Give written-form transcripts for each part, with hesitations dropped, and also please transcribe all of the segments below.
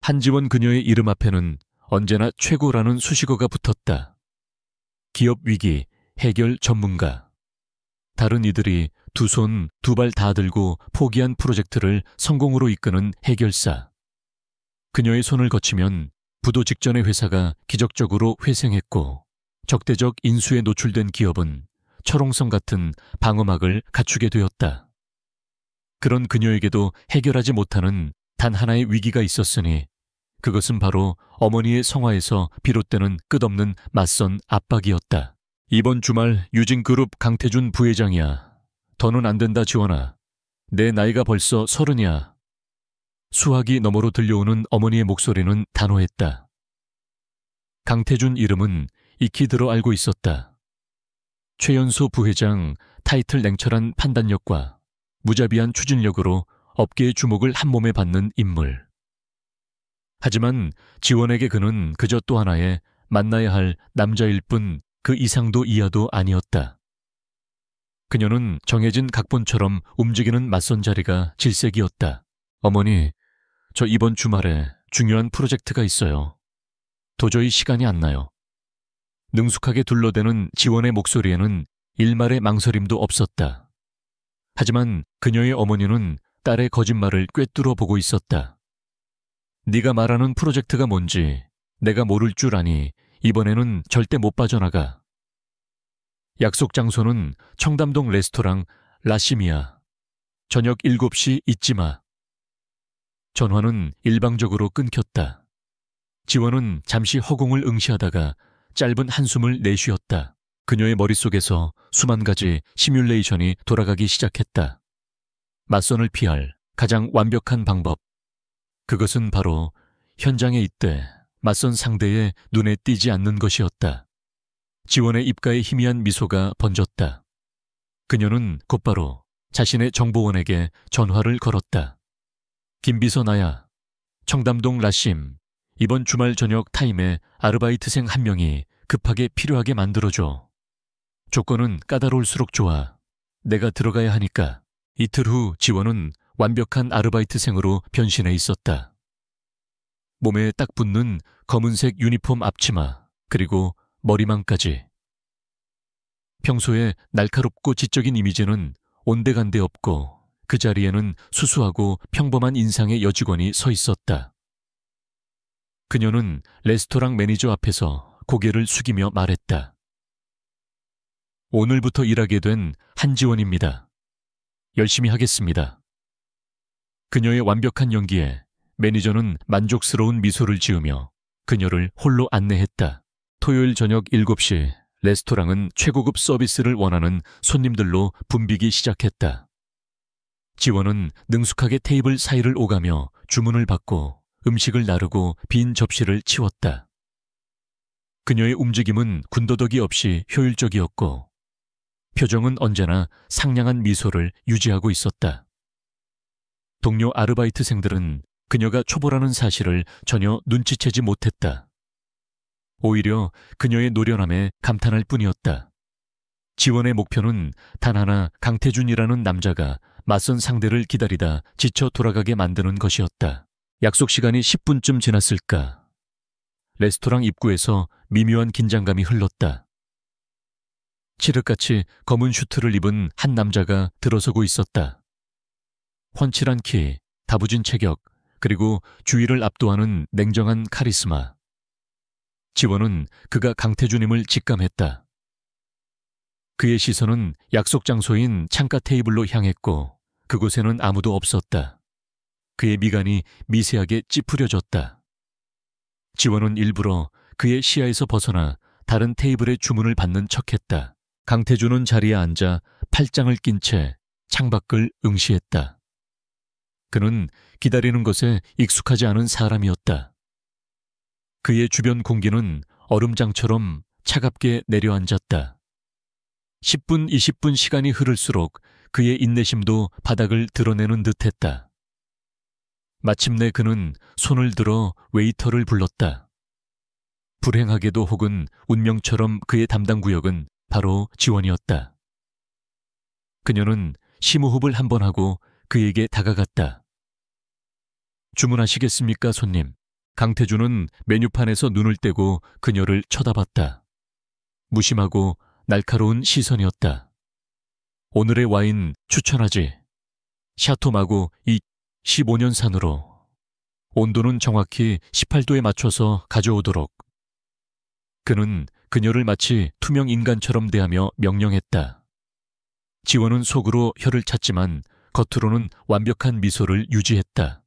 한지원 그녀의 이름 앞에는 언제나 최고라는 수식어가 붙었다. 기업 위기 해결 전문가. 다른 이들이 두 손, 두 발 다 들고 포기한 프로젝트를 성공으로 이끄는 해결사. 그녀의 손을 거치면 부도 직전의 회사가 기적적으로 회생했고 적대적 인수에 노출된 기업은 철옹성 같은 방어막을 갖추게 되었다. 그런 그녀에게도 해결하지 못하는 단 하나의 위기가 있었으니 그것은 바로 어머니의 성화에서 비롯되는 끝없는 맞선 압박이었다. 이번 주말 유진그룹 강태준 부회장이야. 더는 안 된다 지원아. 내 나이가 벌써 30이야. 수화기 너머로 들려오는 어머니의 목소리는 단호했다. 강태준 이름은 익히 들어 알고 있었다. 최연소 부회장 타이틀 냉철한 판단력과 무자비한 추진력으로 업계의 주목을 한몸에 받는 인물. 하지만 지원에게 그는 그저 또 하나의 만나야 할 남자일 뿐 그 이상도 이하도 아니었다. 그녀는 정해진 각본처럼 움직이는 맞선 자리가 질색이었다. 어머니, 저 이번 주말에 중요한 프로젝트가 있어요. 도저히 시간이 안 나요. 능숙하게 둘러대는 지원의 목소리에는 일말의 망설임도 없었다. 하지만 그녀의 어머니는 딸의 거짓말을 꿰뚫어 보고 있었다. 네가 말하는 프로젝트가 뭔지 내가 모를 줄 아니 이번에는 절대 못 빠져나가. 약속 장소는 청담동 레스토랑 라시미야. 저녁 7시 잊지 마. 전화는 일방적으로 끊겼다. 지원은 잠시 허공을 응시하다가 짧은 한숨을 내쉬었다. 그녀의 머릿속에서 수만 가지 시뮬레이션이 돌아가기 시작했다. 맞선을 피할 가장 완벽한 방법. 그것은 바로 현장에 있되 맞선 상대의 눈에 띄지 않는 것이었다. 지원의 입가에 희미한 미소가 번졌다. 그녀는 곧바로 자신의 정보원에게 전화를 걸었다. 김비서 나야. 청담동 라심. 이번 주말 저녁 타임에 아르바이트생 한 명이 급하게 필요하게 만들어줘. 조건은 까다로울수록 좋아. 내가 들어가야 하니까. 이틀 후 지원은 완벽한 아르바이트생으로 변신해 있었다. 몸에 딱 붙는 검은색 유니폼 앞치마, 그리고 머리망까지. 평소에 날카롭고 지적인 이미지는 온데간데 없고 그 자리에는 수수하고 평범한 인상의 여직원이 서 있었다. 그녀는 레스토랑 매니저 앞에서 고개를 숙이며 말했다. 오늘부터 일하게 된 한지원입니다. 열심히 하겠습니다. 그녀의 완벽한 연기에 매니저는 만족스러운 미소를 지으며 그녀를 홀로 안내했다. 토요일 저녁 7시 레스토랑은 최고급 서비스를 원하는 손님들로 붐비기 시작했다. 지원은 능숙하게 테이블 사이를 오가며 주문을 받고 음식을 나르고 빈 접시를 치웠다. 그녀의 움직임은 군더더기 없이 효율적이었고 표정은 언제나 상냥한 미소를 유지하고 있었다. 동료 아르바이트생들은 그녀가 초보라는 사실을 전혀 눈치채지 못했다. 오히려 그녀의 노련함에 감탄할 뿐이었다. 지원의 목표는 단 하나 강태준이라는 남자가 맞선 상대를 기다리다 지쳐 돌아가게 만드는 것이었다. 약속 시간이 10분쯤 지났을까. 레스토랑 입구에서 미묘한 긴장감이 흘렀다. 칠흑같이 검은 슈트를 입은 한 남자가 들어서고 있었다. 훤칠한 키, 다부진 체격, 그리고 주위를 압도하는 냉정한 카리스마. 지원은 그가 강태준임을 직감했다. 그의 시선은 약속 장소인 창가 테이블로 향했고 그곳에는 아무도 없었다. 그의 미간이 미세하게 찌푸려졌다. 지원은 일부러 그의 시야에서 벗어나 다른 테이블의 주문을 받는 척했다. 강태준은 자리에 앉아 팔짱을 낀 채 창밖을 응시했다. 그는 기다리는 것에 익숙하지 않은 사람이었다. 그의 주변 공기는 얼음장처럼 차갑게 내려앉았다. 10분, 20분 시간이 흐를수록 그의 인내심도 바닥을 드러내는 듯했다. 마침내 그는 손을 들어 웨이터를 불렀다. 불행하게도 혹은 운명처럼 그의 담당 구역은 바로 지원이었다. 그녀는 심호흡을 한번 하고 그에게 다가갔다. 주문하시겠습니까, 손님? 강태준은 메뉴판에서 눈을 떼고 그녀를 쳐다봤다. 무심하고 날카로운 시선이었다. 오늘의 와인 추천하지. 샤토마고 이 15년산으로. 온도는 정확히 18도에 맞춰서 가져오도록. 그는 그녀를 마치 투명 인간처럼 대하며 명령했다. 지원은 속으로 혀를 찼지만 겉으로는 완벽한 미소를 유지했다.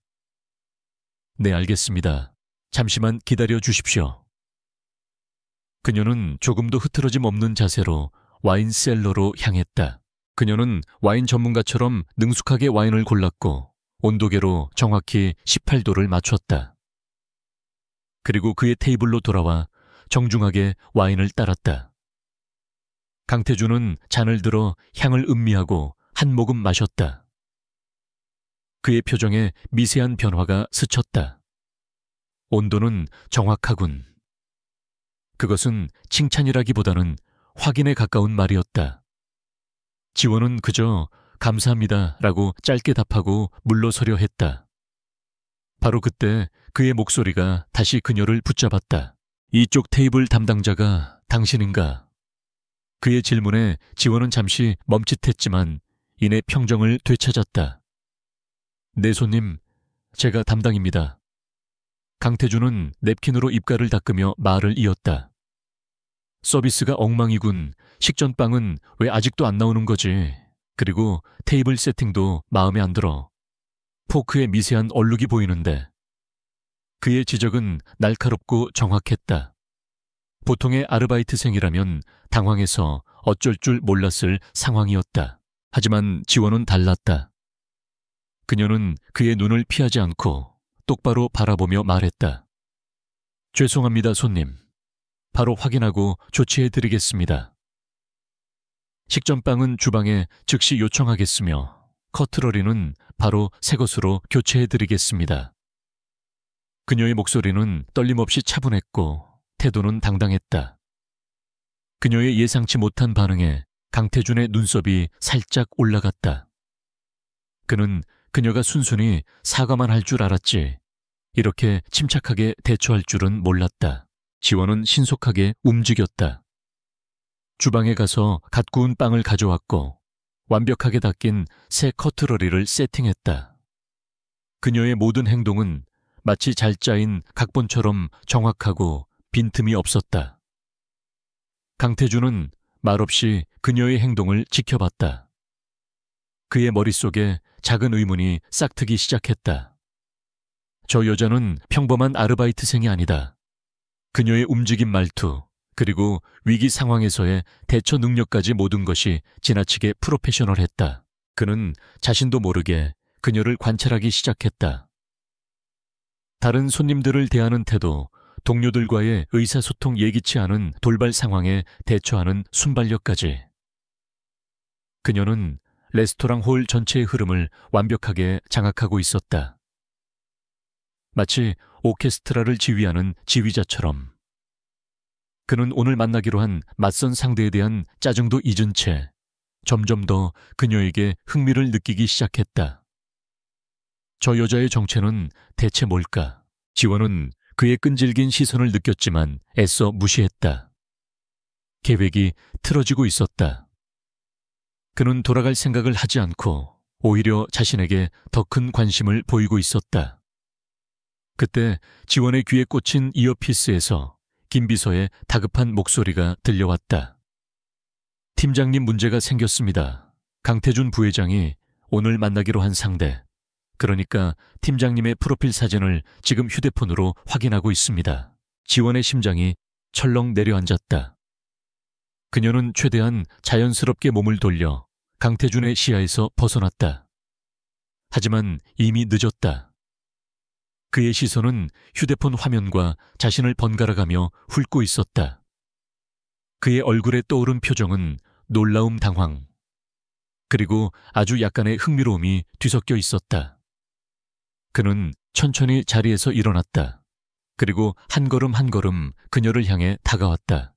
네, 알겠습니다. 잠시만 기다려 주십시오. 그녀는 조금도 흐트러짐 없는 자세로 와인 셀러로 향했다. 그녀는 와인 전문가처럼 능숙하게 와인을 골랐고 온도계로 정확히 18도를 맞췄다. 그리고 그의 테이블로 돌아와 정중하게 와인을 따랐다. 강태준은 잔을 들어 향을 음미하고 한 모금 마셨다. 그의 표정에 미세한 변화가 스쳤다. 온도는 정확하군. 그것은 칭찬이라기보다는 확인에 가까운 말이었다. 지원은 그저 감사합니다 라고 짧게 답하고 물러서려 했다. 바로 그때 그의 목소리가 다시 그녀를 붙잡았다. 이쪽 테이블 담당자가 당신인가? 그의 질문에 지원은 잠시 멈칫했지만 이내 평정을 되찾았다. 네, 손님, 제가 담당입니다. 강태준은 냅킨으로 입가를 닦으며 말을 이었다. 서비스가 엉망이군. 식전빵은 왜 아직도 안 나오는 거지? 그리고 테이블 세팅도 마음에 안 들어. 포크에 미세한 얼룩이 보이는데. 그의 지적은 날카롭고 정확했다. 보통의 아르바이트생이라면 당황해서 어쩔 줄 몰랐을 상황이었다. 하지만 지원은 달랐다. 그녀는 그의 눈을 피하지 않고 똑바로 바라보며 말했다. 죄송합니다, 손님. 바로 확인하고 조치해드리겠습니다. 식전빵은 주방에 즉시 요청하겠으며 커트러리는 바로 새 것으로 교체해드리겠습니다. 그녀의 목소리는 떨림없이 차분했고 태도는 당당했다. 그녀의 예상치 못한 반응에 강태준의 눈썹이 살짝 올라갔다. 그는 그녀가 순순히 사과만 할 줄 알았지 이렇게 침착하게 대처할 줄은 몰랐다. 지원은 신속하게 움직였다. 주방에 가서 갓 구운 빵을 가져왔고 완벽하게 닦인 새 커트러리를 세팅했다. 그녀의 모든 행동은 마치 잘 짜인 각본처럼 정확하고 빈틈이 없었다. 강태준은 말없이 그녀의 행동을 지켜봤다. 그의 머릿속에 작은 의문이 싹트기 시작했다. 저 여자는 평범한 아르바이트생이 아니다. 그녀의 움직임 말투, 그리고 위기 상황에서의 대처 능력까지 모든 것이 지나치게 프로페셔널했다. 그는 자신도 모르게 그녀를 관찰하기 시작했다. 다른 손님들을 대하는 태도, 동료들과의 의사소통 예기치 않은 돌발 상황에 대처하는 순발력까지. 그녀는 레스토랑 홀 전체의 흐름을 완벽하게 장악하고 있었다. 마치 오케스트라를 지휘하는 지휘자처럼. 그는 오늘 만나기로 한 맞선 상대에 대한 짜증도 잊은 채 점점 더 그녀에게 흥미를 느끼기 시작했다. 저 여자의 정체는 대체 뭘까? 지원은 그의 끈질긴 시선을 느꼈지만 애써 무시했다. 계획이 틀어지고 있었다. 그는 돌아갈 생각을 하지 않고 오히려 자신에게 더 큰 관심을 보이고 있었다. 그때 지원의 귀에 꽂힌 이어피스에서 김비서의 다급한 목소리가 들려왔다. 팀장님, 문제가 생겼습니다. 강태준 부회장이 오늘 만나기로 한 상대, 그러니까 팀장님의 프로필 사진을 지금 휴대폰으로 확인하고 있습니다. 지원의 심장이 철렁 내려앉았다. 그녀는 최대한 자연스럽게 몸을 돌려 강태준의 시야에서 벗어났다. 하지만 이미 늦었다. 그의 시선은 휴대폰 화면과 자신을 번갈아가며 훑고 있었다. 그의 얼굴에 떠오른 표정은 놀라움, 당황, 그리고 아주 약간의 흥미로움이 뒤섞여 있었다. 그는 천천히 자리에서 일어났다. 그리고 한 걸음 한 걸음 그녀를 향해 다가왔다.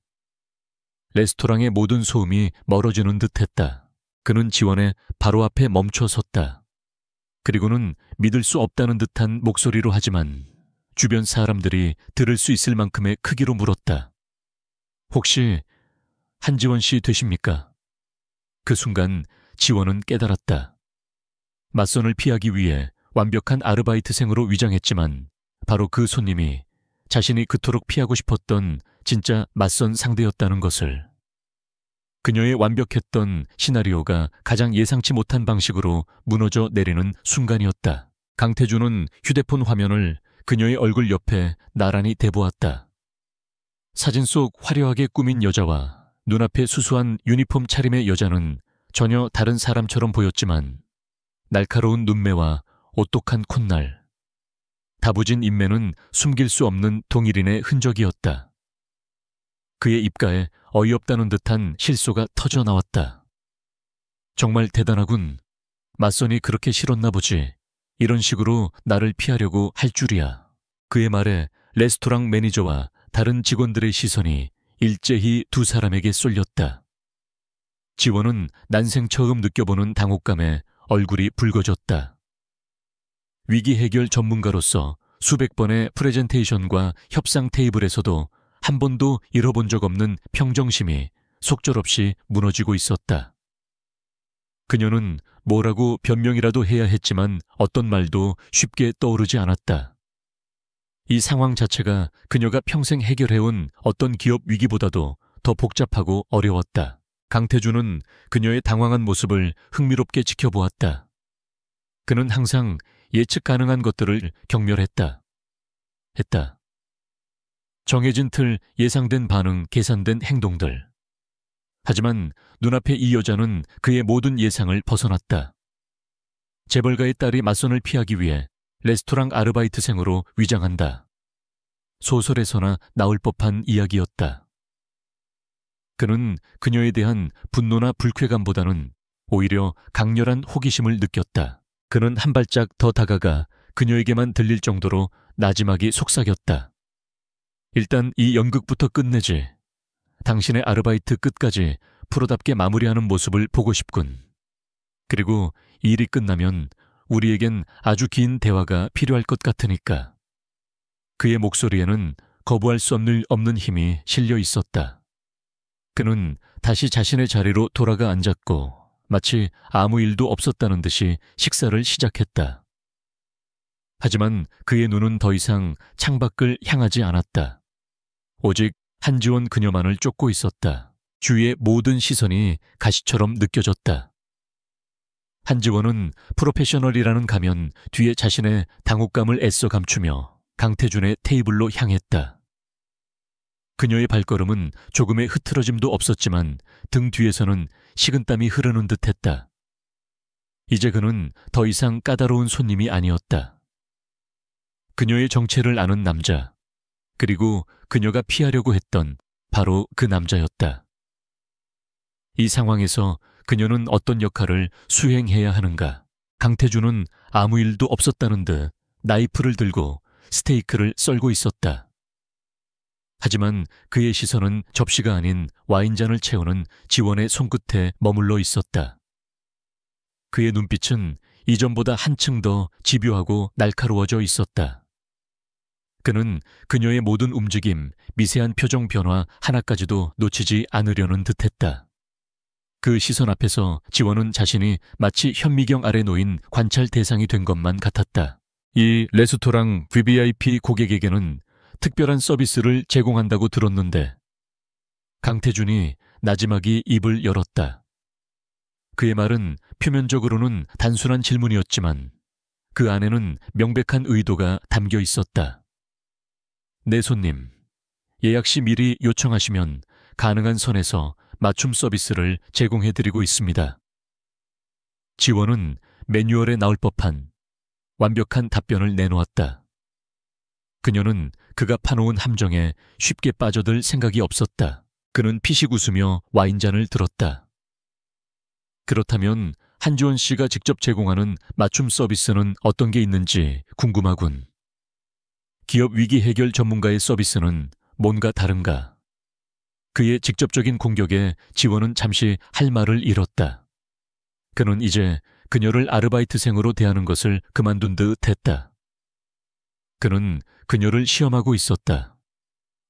레스토랑의 모든 소음이 멀어지는 듯했다. 그는 지원의 바로 앞에 멈춰 섰다. 그리고는 믿을 수 없다는 듯한 목소리로 하지만 주변 사람들이 들을 수 있을 만큼의 크기로 물었다. 혹시 한지원 씨 되십니까? 그 순간 지원은 깨달았다. 맞선을 피하기 위해 완벽한 아르바이트생으로 위장했지만 바로 그 손님이 자신이 그토록 피하고 싶었던 진짜 맞선 상대였다는 것을. 그녀의 완벽했던 시나리오가 가장 예상치 못한 방식으로 무너져 내리는 순간이었다. 강태준은 휴대폰 화면을 그녀의 얼굴 옆에 나란히 대보았다. 사진 속 화려하게 꾸민 여자와 눈앞에 수수한 유니폼 차림의 여자는 전혀 다른 사람처럼 보였지만 날카로운 눈매와 오똑한 콧날, 다부진 인매는 숨길 수 없는 동일인의 흔적이었다. 그의 입가에 어이없다는 듯한 실소가 터져 나왔다. 정말 대단하군. 맞선이 그렇게 싫었나 보지. 이런 식으로 나를 피하려고 할 줄이야. 그의 말에 레스토랑 매니저와 다른 직원들의 시선이 일제히 두 사람에게 쏠렸다. 지원은 난생 처음 느껴보는 당혹감에 얼굴이 붉어졌다. 위기 해결 전문가로서 수백 번의 프레젠테이션과 협상 테이블에서도 한 번도 잃어본 적 없는 평정심이 속절없이 무너지고 있었다. 그녀는 뭐라고 변명이라도 해야 했지만 어떤 말도 쉽게 떠오르지 않았다. 이 상황 자체가 그녀가 평생 해결해온 어떤 기업 위기보다도 더 복잡하고 어려웠다. 강태준은 그녀의 당황한 모습을 흥미롭게 지켜보았다. 그는 항상 예측 가능한 것들을 경멸했다. 정해진 틀, 예상된 반응, 계산된 행동들. 하지만 눈앞에 이 여자는 그의 모든 예상을 벗어났다. 재벌가의 딸이 맞선을 피하기 위해 레스토랑 아르바이트생으로 위장한다. 소설에서나 나올 법한 이야기였다. 그는 그녀에 대한 분노나 불쾌감보다는 오히려 강렬한 호기심을 느꼈다. 그는 한 발짝 더 다가가 그녀에게만 들릴 정도로 나지막이 속삭였다. 일단 이 연극부터 끝내지. 당신의 아르바이트 끝까지 프로답게 마무리하는 모습을 보고 싶군. 그리고 일이 끝나면 우리에겐 아주 긴 대화가 필요할 것 같으니까. 그의 목소리에는 거부할 수 없는 힘이 실려 있었다. 그는 다시 자신의 자리로 돌아가 앉았고 마치 아무 일도 없었다는 듯이 식사를 시작했다. 하지만 그의 눈은 더 이상 창밖을 향하지 않았다. 오직 한지원 그녀만을 쫓고 있었다. 주위의 모든 시선이 가시처럼 느껴졌다. 한지원은 프로페셔널이라는 가면 뒤에 자신의 당혹감을 애써 감추며 강태준의 테이블로 향했다. 그녀의 발걸음은 조금의 흐트러짐도 없었지만 등 뒤에서는 식은땀이 흐르는 듯했다. 이제 그는 더 이상 까다로운 손님이 아니었다. 그녀의 정체를 아는 남자, 그리고 그녀가 피하려고 했던 바로 그 남자였다. 이 상황에서 그녀는 어떤 역할을 수행해야 하는가? 강태준은 아무 일도 없었다는 듯 나이프를 들고 스테이크를 썰고 있었다. 하지만 그의 시선은 접시가 아닌 와인잔을 채우는 지원의 손끝에 머물러 있었다. 그의 눈빛은 이전보다 한층 더 집요하고 날카로워져 있었다. 그는 그녀의 모든 움직임, 미세한 표정 변화 하나까지도 놓치지 않으려는 듯했다. 그 시선 앞에서 지원은 자신이 마치 현미경 아래 놓인 관찰 대상이 된 것만 같았다. 이 레스토랑 VVIP 고객에게는 특별한 서비스를 제공한다고 들었는데. 강태준이 나지막이 입을 열었다. 그의 말은 표면적으로는 단순한 질문이었지만 그 안에는 명백한 의도가 담겨 있었다. 네 손님, 예약 시 미리 요청하시면 가능한 선에서 맞춤 서비스를 제공해드리고 있습니다. 지원은 매뉴얼에 나올 법한 완벽한 답변을 내놓았다. 그녀는 그가 파놓은 함정에 쉽게 빠져들 생각이 없었다. 그는 피식 웃으며 와인잔을 들었다. 그렇다면 한지원 씨가 직접 제공하는 맞춤 서비스는 어떤 게 있는지 궁금하군. 기업 위기 해결 전문가의 서비스는 뭔가 다른가? 그의 직접적인 공격에 지원은 잠시 할 말을 잃었다. 그는 이제 그녀를 아르바이트생으로 대하는 것을 그만둔 듯 했다. 그는 그녀를 시험하고 있었다.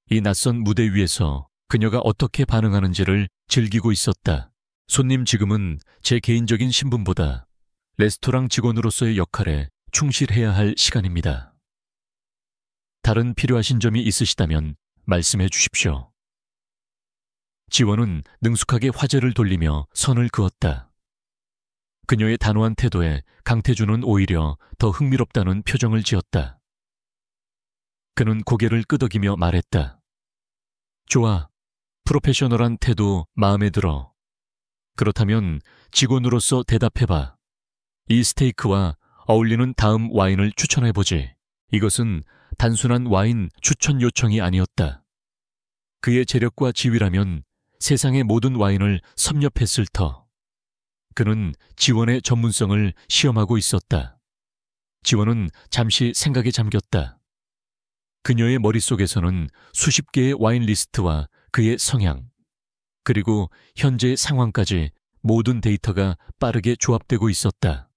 이 낯선 무대 위에서 그녀가 어떻게 반응하는지를 즐기고 있었다. 손님, 지금은 제 개인적인 신분보다 레스토랑 직원으로서의 역할에 충실해야 할 시간입니다. 다른 필요하신 점이 있으시다면 말씀해 주십시오. 지원은 능숙하게 화제를 돌리며 선을 그었다. 그녀의 단호한 태도에 강태준은 오히려 더 흥미롭다는 표정을 지었다. 그는 고개를 끄덕이며 말했다. 좋아. 프로페셔널한 태도 마음에 들어. 그렇다면 직원으로서 대답해봐. 이 스테이크와 어울리는 다음 와인을 추천해보지. 이것은 단순한 와인 추천 요청이 아니었다. 그의 재력과 지위라면 세상의 모든 와인을 섭렵했을 터. 그는 지원의 전문성을 시험하고 있었다. 지원은 잠시 생각에 잠겼다. 그녀의 머릿속에서는 수십 개의 와인 리스트와 그의 성향, 그리고 현재의 상황까지 모든 데이터가 빠르게 조합되고 있었다.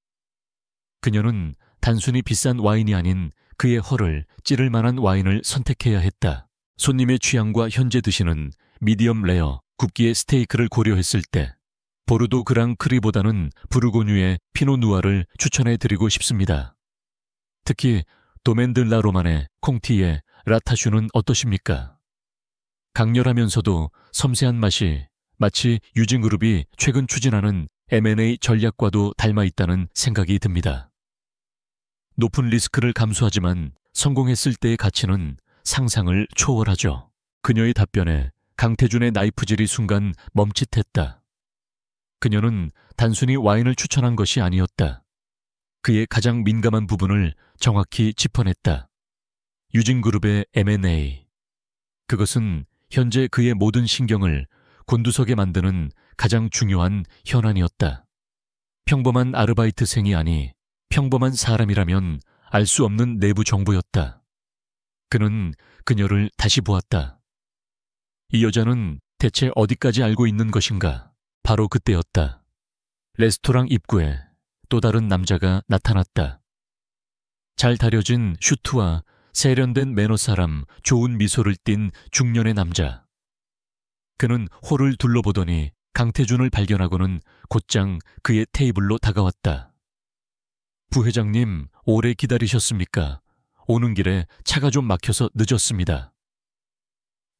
그녀는 단순히 비싼 와인이 아닌 그의 혀를 찌를 만한 와인을 선택해야 했다. 손님의 취향과 현재 드시는 미디엄 레어, 굽기의 스테이크를 고려했을 때 보르도 그랑크리보다는 부르고뉴의 피노 누아를 추천해드리고 싶습니다. 특히 도멘 드 라 로만의 콩티의 라타슈는 어떠십니까? 강렬하면서도 섬세한 맛이 마치 유진그룹이 최근 추진하는 M&A 전략과도 닮아 있다는 생각이 듭니다. 높은 리스크를 감수하지만 성공했을 때의 가치는 상상을 초월하죠. 그녀의 답변에 강태준의 나이프질이 순간 멈칫했다. 그녀는 단순히 와인을 추천한 것이 아니었다. 그의 가장 민감한 부분을 정확히 짚어냈다. 유진그룹의 M&A. 그것은 현재 그의 모든 신경을 곤두서게 만드는 가장 중요한 현안이었다. 평범한 아르바이트생이 아니 평범한 사람이라면 알 수 없는 내부 정보였다. 그는 그녀를 다시 보았다. 이 여자는 대체 어디까지 알고 있는 것인가? 바로 그때였다. 레스토랑 입구에 또 다른 남자가 나타났다. 잘 다려진 슈트와 세련된 매너 사람, 좋은 미소를 띤 중년의 남자. 그는 홀을 둘러보더니 강태준을 발견하고는 곧장 그의 테이블로 다가왔다. 부회장님, 오래 기다리셨습니까? 오는 길에 차가 좀 막혀서 늦었습니다.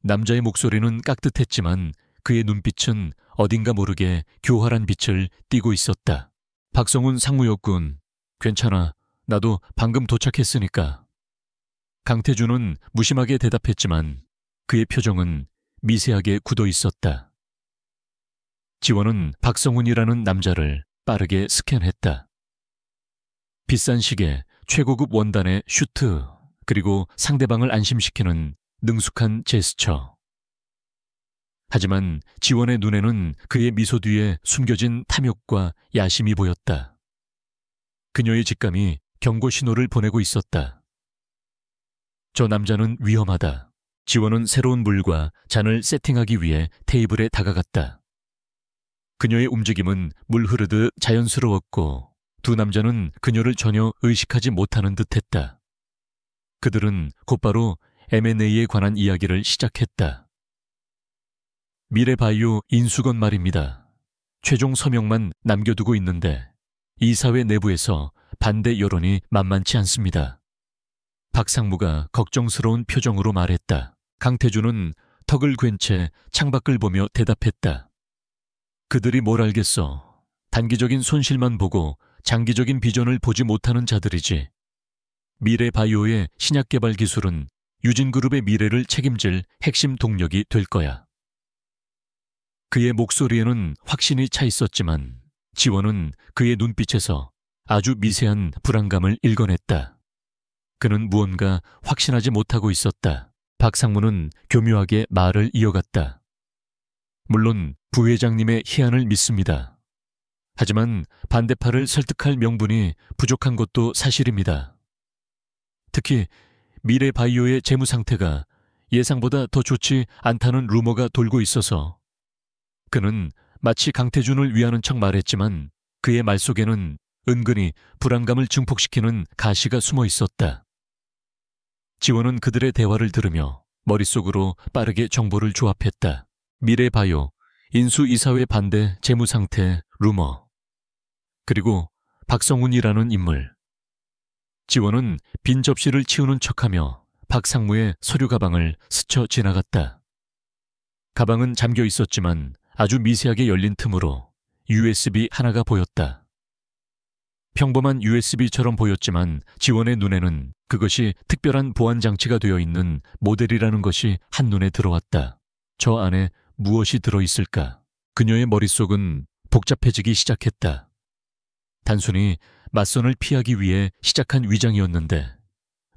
남자의 목소리는 깍듯했지만 그의 눈빛은 어딘가 모르게 교활한 빛을 띠고 있었다. 박성훈 상무였군. 괜찮아. 나도 방금 도착했으니까. 강태준은 무심하게 대답했지만 그의 표정은 미세하게 굳어 있었다. 지원은 박성훈이라는 남자를 빠르게 스캔했다. 비싼 시계, 최고급 원단의 슈트, 그리고 상대방을 안심시키는 능숙한 제스처. 하지만 지원의 눈에는 그의 미소 뒤에 숨겨진 탐욕과 야심이 보였다. 그녀의 직감이 경고 신호를 보내고 있었다. 저 남자는 위험하다. 지원은 새로운 물과 잔을 세팅하기 위해 테이블에 다가갔다. 그녀의 움직임은 물 흐르듯 자연스러웠고 두 남자는 그녀를 전혀 의식하지 못하는 듯했다. 그들은 곧바로 M&A에 관한 이야기를 시작했다. 미래바이오 인수건 말입니다. 최종 서명만 남겨두고 있는데 이사회 내부에서 반대 여론이 만만치 않습니다. 박상무가 걱정스러운 표정으로 말했다. 강태준은 턱을 괜 채 창밖을 보며 대답했다. 그들이 뭘 알겠어. 단기적인 손실만 보고 장기적인 비전을 보지 못하는 자들이지. 미래바이오의 신약 개발 기술은 유진그룹의 미래를 책임질 핵심 동력이 될 거야. 그의 목소리에는 확신이 차 있었지만 지원은 그의 눈빛에서 아주 미세한 불안감을 읽어냈다. 그는 무언가 확신하지 못하고 있었다. 박상무는 교묘하게 말을 이어갔다. 물론 부회장님의 희안을 믿습니다. 하지만 반대파를 설득할 명분이 부족한 것도 사실입니다. 특히 미래바이오의 재무 상태가 예상보다 더 좋지 않다는 루머가 돌고 있어서 그는 마치 강태준을 위하는 척 말했지만 그의 말 속에는 은근히 불안감을 증폭시키는 가시가 숨어 있었다. 지원은 그들의 대화를 들으며 머릿속으로 빠르게 정보를 조합했다. 미래바이오, 인수이사회 반대 재무상태 루머, 그리고 박성훈이라는 인물. 지원은 빈 접시를 치우는 척하며 박상무의 서류 가방을 스쳐 지나갔다. 가방은 잠겨 있었지만 아주 미세하게 열린 틈으로 USB 하나가 보였다. 평범한 USB처럼 보였지만 지원의 눈에는 그것이 특별한 보안 장치가 되어 있는 모델이라는 것이 한눈에 들어왔다. 저 안에 무엇이 들어있을까? 그녀의 머릿속은 복잡해지기 시작했다. 단순히 맞선을 피하기 위해 시작한 위장이었는데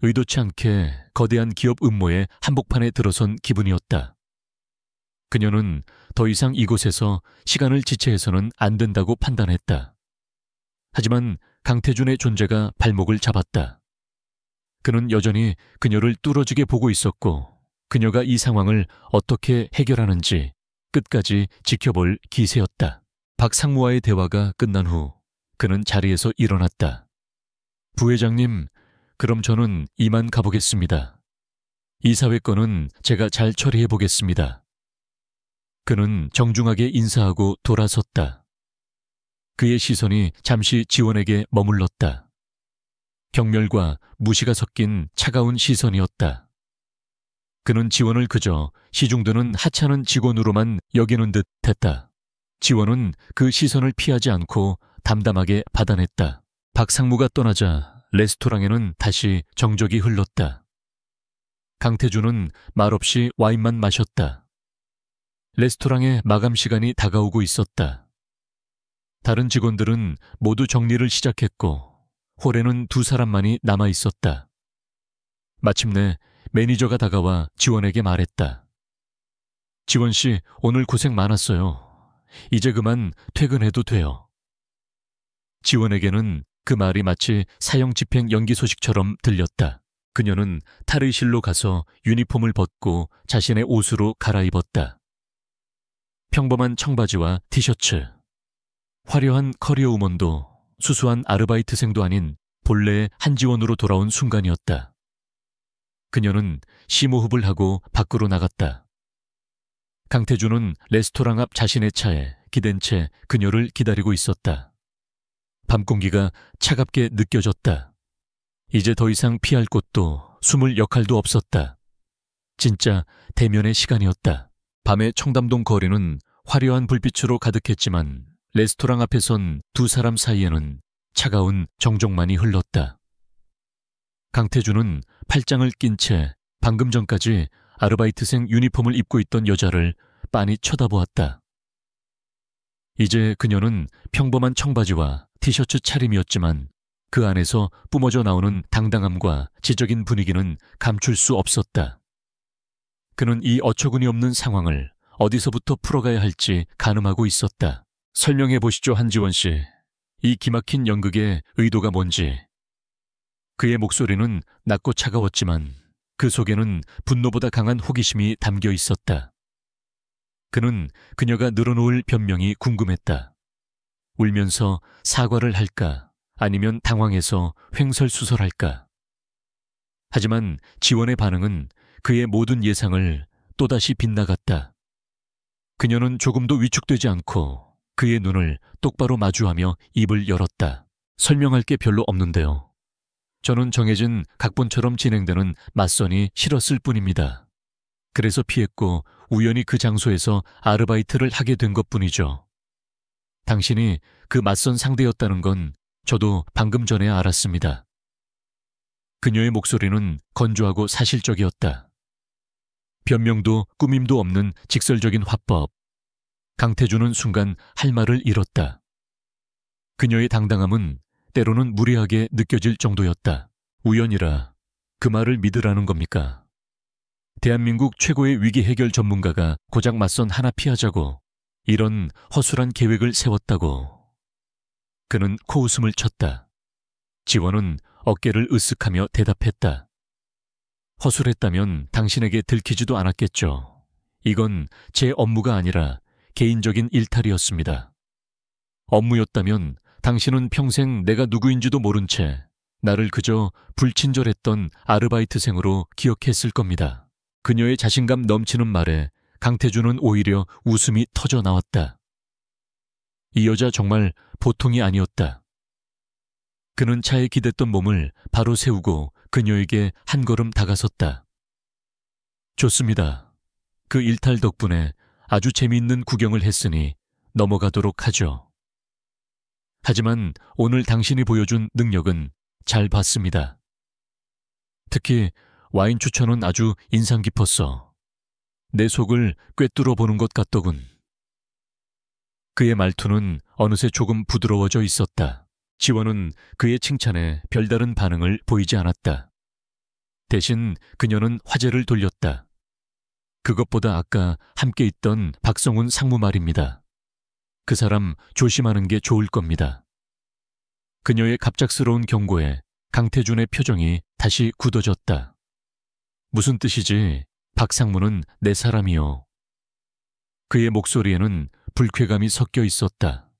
의도치 않게 거대한 기업 음모의 한복판에 들어선 기분이었다. 그녀는 더 이상 이곳에서 시간을 지체해서는 안 된다고 판단했다. 하지만 강태준의 존재가 발목을 잡았다. 그는 여전히 그녀를 뚫어지게 보고 있었고 그녀가 이 상황을 어떻게 해결하는지 끝까지 지켜볼 기세였다. 박상무와의 대화가 끝난 후 그는 자리에서 일어났다. 부회장님, 그럼 저는 이만 가보겠습니다. 이사회 건은 제가 잘 처리해 보겠습니다. 그는 정중하게 인사하고 돌아섰다. 그의 시선이 잠시 지원에게 머물렀다. 경멸과 무시가 섞인 차가운 시선이었다. 그는 지원을 그저 시중드는 하찮은 직원으로만 여기는 듯 했다. 지원은 그 시선을 피하지 않고 담담하게 받아냈다. 박상무가 떠나자 레스토랑에는 다시 정적이 흘렀다. 강태준은 말없이 와인만 마셨다. 레스토랑의 마감 시간이 다가오고 있었다. 다른 직원들은 모두 정리를 시작했고 홀에는 두 사람만이 남아 있었다. 마침내 매니저가 다가와 지원에게 말했다. 지원 씨, 오늘 고생 많았어요. 이제 그만 퇴근해도 돼요. 지원에게는 그 말이 마치 사형 집행 연기 소식처럼 들렸다. 그녀는 탈의실로 가서 유니폼을 벗고 자신의 옷으로 갈아입었다. 평범한 청바지와 티셔츠, 화려한 커리어 우먼도 수수한 아르바이트생도 아닌 본래의 한지원으로 돌아온 순간이었다. 그녀는 심호흡을 하고 밖으로 나갔다. 강태준은 레스토랑 앞 자신의 차에 기댄 채 그녀를 기다리고 있었다. 밤 공기가 차갑게 느껴졌다. 이제 더 이상 피할 곳도 숨을 역할도 없었다. 진짜 대면의 시간이었다. 밤의 청담동 거리는 화려한 불빛으로 가득했지만 레스토랑 앞에 선 두 사람 사이에는 차가운 정적만이 흘렀다. 강태준은 팔짱을 낀 채 방금 전까지 아르바이트생 유니폼을 입고 있던 여자를 빤히 쳐다보았다. 이제 그녀는 평범한 청바지와 티셔츠 차림이었지만 그 안에서 뿜어져 나오는 당당함과 지적인 분위기는 감출 수 없었다. 그는 이 어처구니 없는 상황을 어디서부터 풀어가야 할지 가늠하고 있었다. 설명해 보시죠, 한지원 씨. 이 기막힌 연극의 의도가 뭔지. 그의 목소리는 낮고 차가웠지만 그 속에는 분노보다 강한 호기심이 담겨 있었다. 그는 그녀가 늘어놓을 변명이 궁금했다. 울면서 사과를 할까, 아니면 당황해서 횡설수설할까. 하지만 지원의 반응은 그의 모든 예상을 또다시 빗나갔다. 그녀는 조금도 위축되지 않고 그의 눈을 똑바로 마주하며 입을 열었다. 설명할 게 별로 없는데요. 저는 정해진 각본처럼 진행되는 맞선이 싫었을 뿐입니다. 그래서 피했고 우연히 그 장소에서 아르바이트를 하게 된 것뿐이죠. 당신이 그 맞선 상대였다는 건 저도 방금 전에 알았습니다. 그녀의 목소리는 건조하고 사실적이었다. 변명도 꾸밈도 없는 직설적인 화법. 강태준은 순간 할 말을 잃었다. 그녀의 당당함은 때로는 무례하게 느껴질 정도였다. 우연이라 그 말을 믿으라는 겁니까? 대한민국 최고의 위기 해결 전문가가 고작 맞선 하나 피하자고 이런 허술한 계획을 세웠다고. 그는 코웃음을 쳤다. 지원은 어깨를 으쓱하며 대답했다. 허술했다면 당신에게 들키지도 않았겠죠. 이건 제 업무가 아니라 개인적인 일탈이었습니다. 업무였다면 당신은 평생 내가 누구인지도 모른 채 나를 그저 불친절했던 아르바이트생으로 기억했을 겁니다. 그녀의 자신감 넘치는 말에 강태준은 오히려 웃음이 터져 나왔다. 이 여자 정말 보통이 아니었다. 그는 차에 기댔던 몸을 바로 세우고 그녀에게 한 걸음 다가섰다. 좋습니다. 그 일탈 덕분에 아주 재미있는 구경을 했으니 넘어가도록 하죠. 하지만 오늘 당신이 보여준 능력은 잘 봤습니다. 특히 와인 추천은 아주 인상 깊었어. 내 속을 꿰뚫어 보는 것 같더군. 그의 말투는 어느새 조금 부드러워져 있었다. 지원은 그의 칭찬에 별다른 반응을 보이지 않았다. 대신 그녀는 화제를 돌렸다. 그것보다 아까 함께 있던 박성훈 상무 말입니다. 그 사람 조심하는 게 좋을 겁니다. 그녀의 갑작스러운 경고에 강태준의 표정이 다시 굳어졌다. 무슨 뜻이지? 박 상무는 내 사람이요. 그의 목소리에는 불쾌감이 섞여 있었다.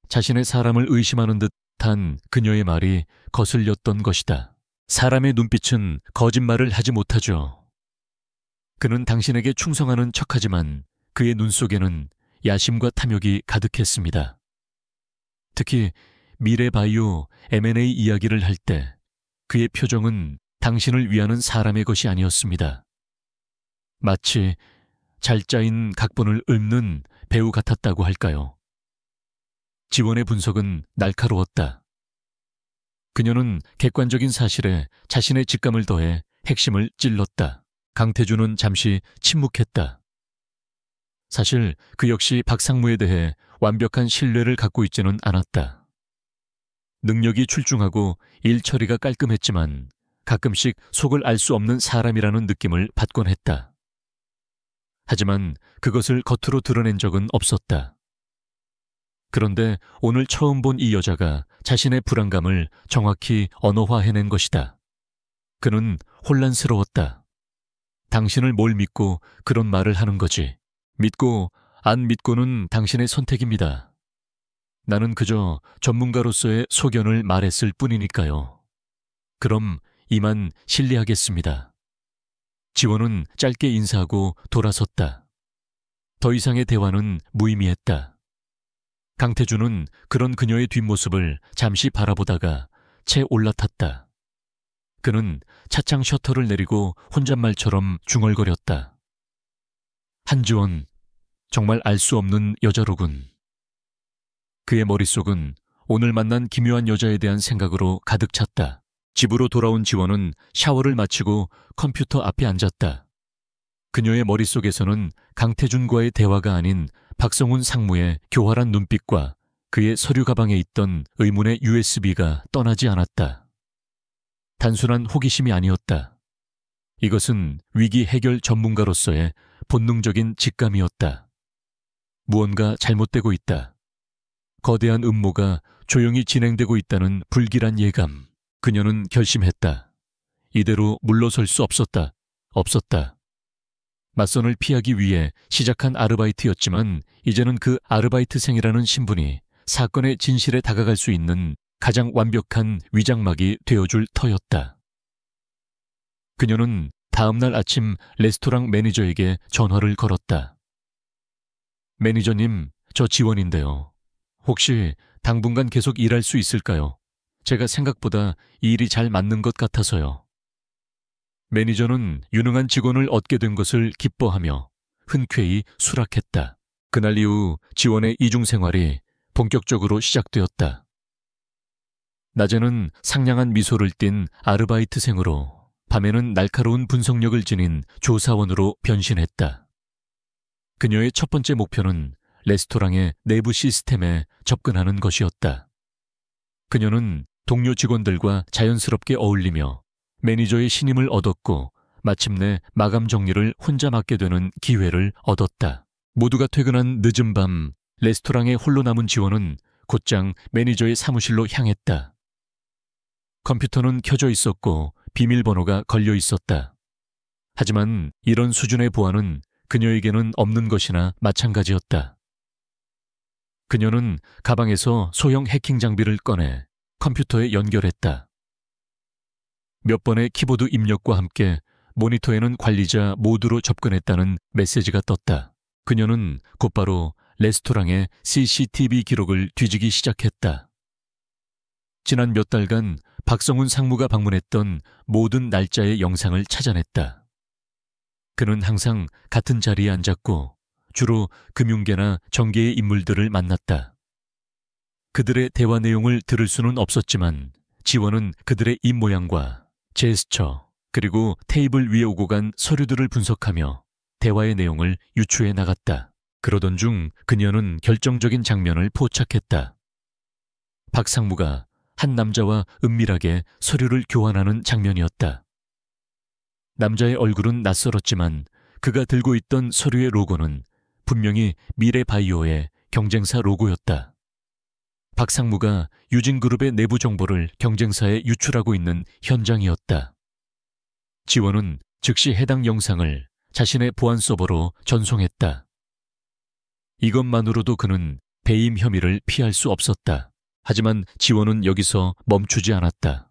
자신의 사람을 의심하는 듯한 그녀의 말이 거슬렸던 것이다. 사람의 눈빛은 거짓말을 하지 못하죠. 그는 당신에게 충성하는 척하지만 그의 눈 속에는 야심과 탐욕이 가득했습니다. 특히 미래바이오 M&A 이야기를 할 때 그의 표정은 당신을 위하는 사람의 것이 아니었습니다. 마치 잘 짜인 각본을 읊는 배우 같았다고 할까요? 지원의 분석은 날카로웠다. 그녀는 객관적인 사실에 자신의 직감을 더해 핵심을 찔렀다. 강태준은 잠시 침묵했다. 사실 그 역시 박 상무에 대해 완벽한 신뢰를 갖고 있지는 않았다. 능력이 출중하고 일 처리가 깔끔했지만 가끔씩 속을 알 수 없는 사람이라는 느낌을 받곤 했다. 하지만 그것을 겉으로 드러낸 적은 없었다. 그런데 오늘 처음 본 이 여자가 자신의 불안감을 정확히 언어화해낸 것이다. 그는 혼란스러웠다. 당신을 뭘 믿고 그런 말을 하는 거지. 믿고 안 믿고는 당신의 선택입니다. 나는 그저 전문가로서의 소견을 말했을 뿐이니까요. 그럼 이만 실례하겠습니다. 지원은 짧게 인사하고 돌아섰다. 더 이상의 대화는 무의미했다. 강태준은 그런 그녀의 뒷모습을 잠시 바라보다가 채 올라탔다. 그는 차창 셔터를 내리고 혼잣말처럼 중얼거렸다. 한지원, 정말 알 수 없는 여자로군. 그의 머릿속은 오늘 만난 기묘한 여자에 대한 생각으로 가득 찼다. 집으로 돌아온 지원은 샤워를 마치고 컴퓨터 앞에 앉았다. 그녀의 머릿속에서는 강태준과의 대화가 아닌 박성훈 상무의 교활한 눈빛과 그의 서류 가방에 있던 의문의 USB가 떠나지 않았다. 단순한 호기심이 아니었다. 이것은 위기 해결 전문가로서의 본능적인 직감이었다. 무언가 잘못되고 있다. 거대한 음모가 조용히 진행되고 있다는 불길한 예감. 그녀는 결심했다. 이대로 물러설 수 없었다. 맞선을 피하기 위해 시작한 아르바이트였지만 이제는 그 아르바이트생이라는 신분이 사건의 진실에 다가갈 수 있는 가장 완벽한 위장막이 되어줄 터였다. 그녀는 다음날 아침 레스토랑 매니저에게 전화를 걸었다. 매니저님, 저 지원인데요. 혹시 당분간 계속 일할 수 있을까요? 제가 생각보다 이 일이 잘 맞는 것 같아서요. 매니저는 유능한 직원을 얻게 된 것을 기뻐하며 흔쾌히 수락했다. 그날 이후 지원의 이중생활이 본격적으로 시작되었다. 낮에는 상냥한 미소를 띤 아르바이트생으로, 밤에는 날카로운 분석력을 지닌 조사원으로 변신했다. 그녀의 첫 번째 목표는 레스토랑의 내부 시스템에 접근하는 것이었다. 그녀는 동료 직원들과 자연스럽게 어울리며 매니저의 신임을 얻었고 마침내 마감 정리를 혼자 맡게 되는 기회를 얻었다. 모두가 퇴근한 늦은 밤 레스토랑에 홀로 남은 지원은 곧장 매니저의 사무실로 향했다. 컴퓨터는 켜져 있었고 비밀번호가 걸려 있었다. 하지만 이런 수준의 보안은 그녀에게는 없는 것이나 마찬가지였다. 그녀는 가방에서 소형 해킹 장비를 꺼내 컴퓨터에 연결했다. 몇 번의 키보드 입력과 함께 모니터에는 관리자 모두로 접근했다는 메시지가 떴다. 그녀는 곧바로 레스토랑의 CCTV 기록을 뒤지기 시작했다. 지난 몇 달간 박성훈 상무가 방문했던 모든 날짜의 영상을 찾아냈다. 그는 항상 같은 자리에 앉았고 주로 금융계나 정계의 인물들을 만났다. 그들의 대화 내용을 들을 수는 없었지만 지원은 그들의 입모양과 제스처 그리고 테이블 위에 오고 간 서류들을 분석하며 대화의 내용을 유추해 나갔다. 그러던 중 그녀는 결정적인 장면을 포착했다. 박 상무가 한 남자와 은밀하게 서류를 교환하는 장면이었다. 남자의 얼굴은 낯설었지만 그가 들고 있던 서류의 로고는 분명히 미래바이오의 경쟁사 로고였다. 박 상무가 유진그룹의 내부 정보를 경쟁사에 유출하고 있는 현장이었다. 지원은 즉시 해당 영상을 자신의 보안 서버로 전송했다. 이것만으로도 그는 배임 혐의를 피할 수 없었다. 하지만 지원은 여기서 멈추지 않았다.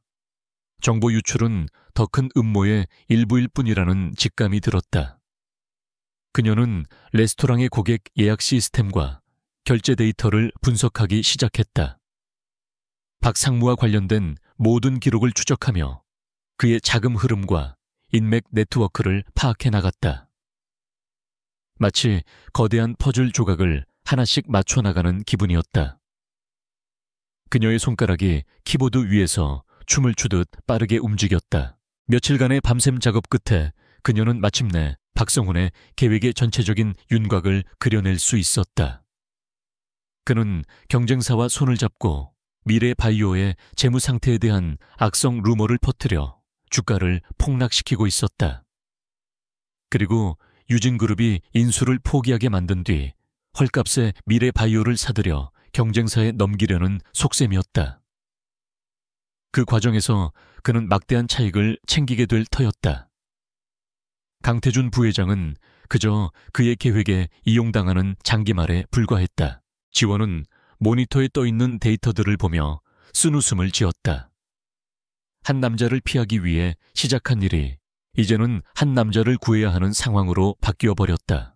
정보 유출은 더 큰 음모의 일부일 뿐이라는 직감이 들었다. 그녀는 레스토랑의 고객 예약 시스템과 결제 데이터를 분석하기 시작했다. 박 상무와 관련된 모든 기록을 추적하며 그의 자금 흐름과 인맥 네트워크를 파악해 나갔다. 마치 거대한 퍼즐 조각을 하나씩 맞춰 나가는 기분이었다. 그녀의 손가락이 키보드 위에서 춤을 추듯 빠르게 움직였다. 며칠간의 밤샘 작업 끝에 그녀는 마침내 박성훈의 계획의 전체적인 윤곽을 그려낼 수 있었다. 그는 경쟁사와 손을 잡고 미래바이오의 재무 상태에 대한 악성 루머를 퍼뜨려 주가를 폭락시키고 있었다. 그리고 유진그룹이 인수를 포기하게 만든 뒤 헐값에 미래바이오를 사들여 경쟁사에 넘기려는 속셈이었다. 그 과정에서 그는 막대한 차익을 챙기게 될 터였다. 강태준 부회장은 그저 그의 계획에 이용당하는 장기말에 불과했다. 지원은 모니터에 떠있는 데이터들을 보며 쓴웃음을 지었다. 한 남자를 피하기 위해 시작한 일이 이제는 한 남자를 구해야 하는 상황으로 바뀌어버렸다.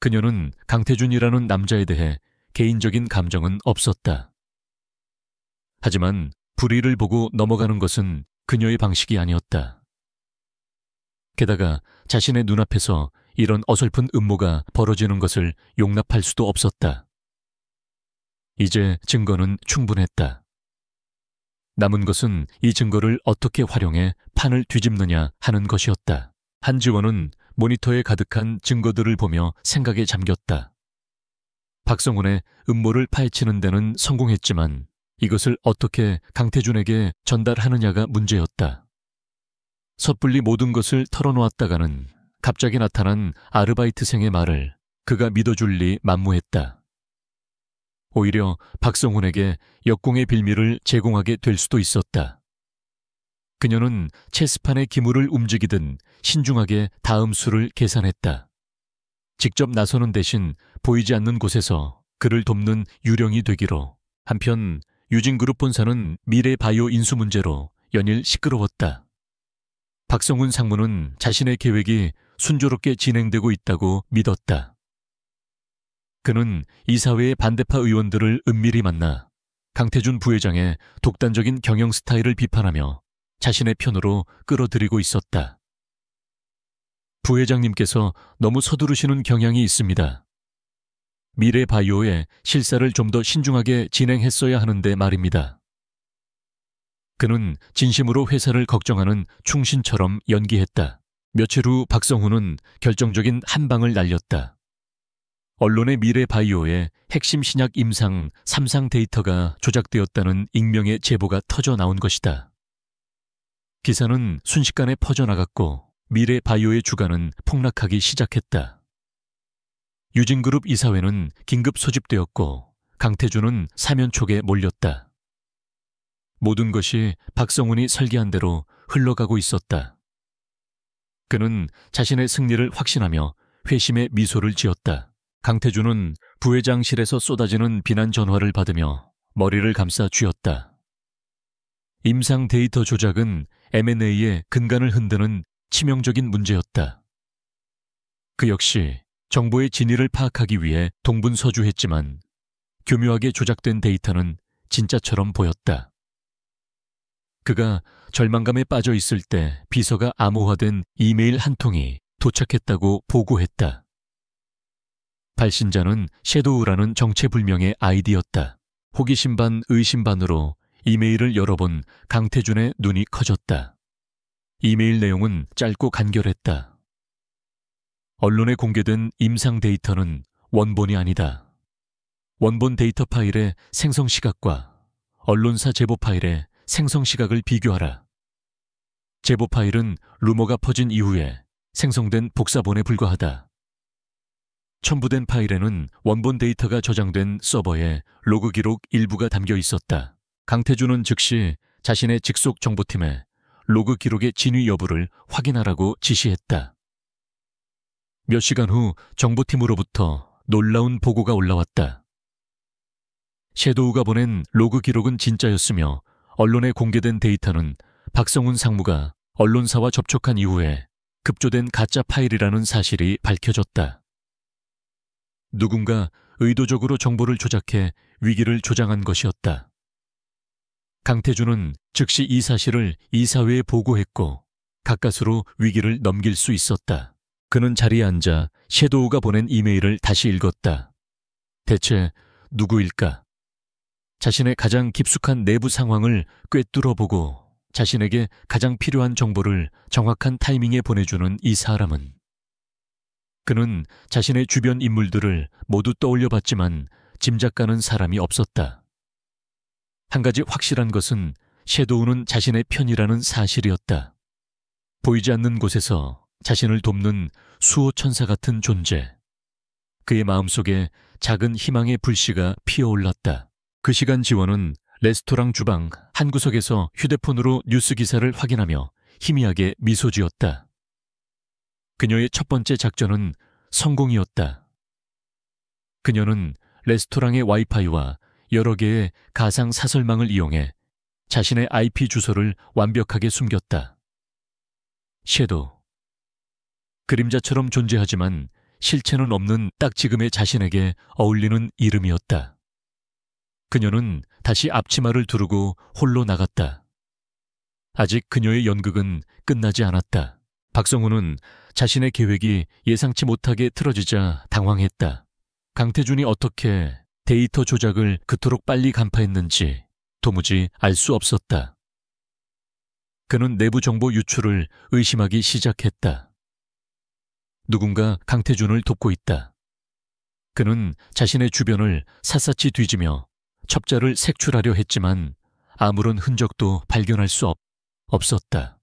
그녀는 강태준이라는 남자에 대해 개인적인 감정은 없었다. 하지만 불의를 보고 넘어가는 것은 그녀의 방식이 아니었다. 게다가 자신의 눈앞에서 이런 어설픈 음모가 벌어지는 것을 용납할 수도 없었다. 이제 증거는 충분했다. 남은 것은 이 증거를 어떻게 활용해 판을 뒤집느냐 하는 것이었다. 한지원은 모니터에 가득한 증거들을 보며 생각에 잠겼다. 박성훈의 음모를 파헤치는 데는 성공했지만 이것을 어떻게 강태준에게 전달하느냐가 문제였다. 섣불리 모든 것을 털어놓았다가는 갑자기 나타난 아르바이트생의 말을 그가 믿어줄 리 만무했다. 오히려 박성훈에게 역공의 빌미를 제공하게 될 수도 있었다. 그녀는 체스판의 기물을 움직이든 신중하게 다음 수를 계산했다. 직접 나서는 대신 보이지 않는 곳에서 그를 돕는 유령이 되기로. 한편 유진그룹 본사는 미래바이오 인수 문제로 연일 시끄러웠다. 박성훈 상무는 자신의 계획이 순조롭게 진행되고 있다고 믿었다. 그는 이사회의 반대파 의원들을 은밀히 만나 강태준 부회장의 독단적인 경영 스타일을 비판하며 자신의 편으로 끌어들이고 있었다. 부회장님께서 너무 서두르시는 경향이 있습니다. 미래바이오의 실사를 좀 더 신중하게 진행했어야 하는데 말입니다. 그는 진심으로 회사를 걱정하는 충신처럼 연기했다. 며칠 후 박성훈은 결정적인 한 방을 날렸다. 언론의 미래바이오의 핵심 신약 임상 3상 데이터가 조작되었다는 익명의 제보가 터져 나온 것이다. 기사는 순식간에 퍼져나갔고 미래바이오의 주가는 폭락하기 시작했다. 유진그룹 이사회는 긴급 소집되었고 강태준은 사면촉에 몰렸다. 모든 것이 박성훈이 설계한 대로 흘러가고 있었다. 그는 자신의 승리를 확신하며 회심의 미소를 지었다. 강태준은 부회장실에서 쏟아지는 비난 전화를 받으며 머리를 감싸 쥐었다. 임상 데이터 조작은 M&A의 근간을 흔드는 치명적인 문제였다. 그 역시 정보의 진위를 파악하기 위해 동분서주했지만 교묘하게 조작된 데이터는 진짜처럼 보였다. 그가 절망감에 빠져 있을 때 비서가 암호화된 이메일 한 통이 도착했다고 보고했다. 발신자는 섀도우라는 정체불명의 아이디였다. 호기심 반 의심 반으로 이메일을 열어본 강태준의 눈이 커졌다. 이메일 내용은 짧고 간결했다. 언론에 공개된 임상 데이터는 원본이 아니다. 원본 데이터 파일의 생성 시각과 언론사 제보 파일의 생성 시각을 비교하라. 제보 파일은 루머가 퍼진 이후에 생성된 복사본에 불과하다. 첨부된 파일에는 원본 데이터가 저장된 서버에 로그 기록 일부가 담겨 있었다. 강태준은 즉시 자신의 직속 정보팀에 로그 기록의 진위 여부를 확인하라고 지시했다. 몇 시간 후 정보팀으로부터 놀라운 보고가 올라왔다. 섀도우가 보낸 로그 기록은 진짜였으며 언론에 공개된 데이터는 박성훈 상무가 언론사와 접촉한 이후에 급조된 가짜 파일이라는 사실이 밝혀졌다. 누군가 의도적으로 정보를 조작해 위기를 조장한 것이었다. 강태준은 즉시 이 사실을 이사회에 보고했고 가까스로 위기를 넘길 수 있었다. 그는 자리에 앉아 섀도우가 보낸 이메일을 다시 읽었다. 대체 누구일까? 자신의 가장 깊숙한 내부 상황을 꿰뚫어보고 자신에게 가장 필요한 정보를 정확한 타이밍에 보내주는 이 사람은, 그는 자신의 주변 인물들을 모두 떠올려봤지만 짐작가는 사람이 없었다. 한 가지 확실한 것은 섀도우는 자신의 편이라는 사실이었다. 보이지 않는 곳에서 자신을 돕는 수호천사 같은 존재. 그의 마음속에 작은 희망의 불씨가 피어올랐다. 그 시간 지원은 레스토랑 주방 한 구석에서 휴대폰으로 뉴스 기사를 확인하며 희미하게 미소 지었다. 그녀의 첫 번째 작전은 성공이었다. 그녀는 레스토랑의 와이파이와 여러 개의 가상 사설망을 이용해 자신의 IP 주소를 완벽하게 숨겼다. 섀도우. 그림자처럼 존재하지만 실체는 없는 딱 지금의 자신에게 어울리는 이름이었다. 그녀는 다시 앞치마를 두르고 홀로 나갔다. 아직 그녀의 연극은 끝나지 않았다. 박성훈은 자신의 계획이 예상치 못하게 틀어지자 당황했다. 강태준이 어떻게 데이터 조작을 그토록 빨리 간파했는지 도무지 알 수 없었다. 그는 내부 정보 유출을 의심하기 시작했다. 누군가 강태준을 돕고 있다. 그는 자신의 주변을 샅샅이 뒤지며 첩자를 색출하려 했지만 아무런 흔적도 발견할 수 없었다.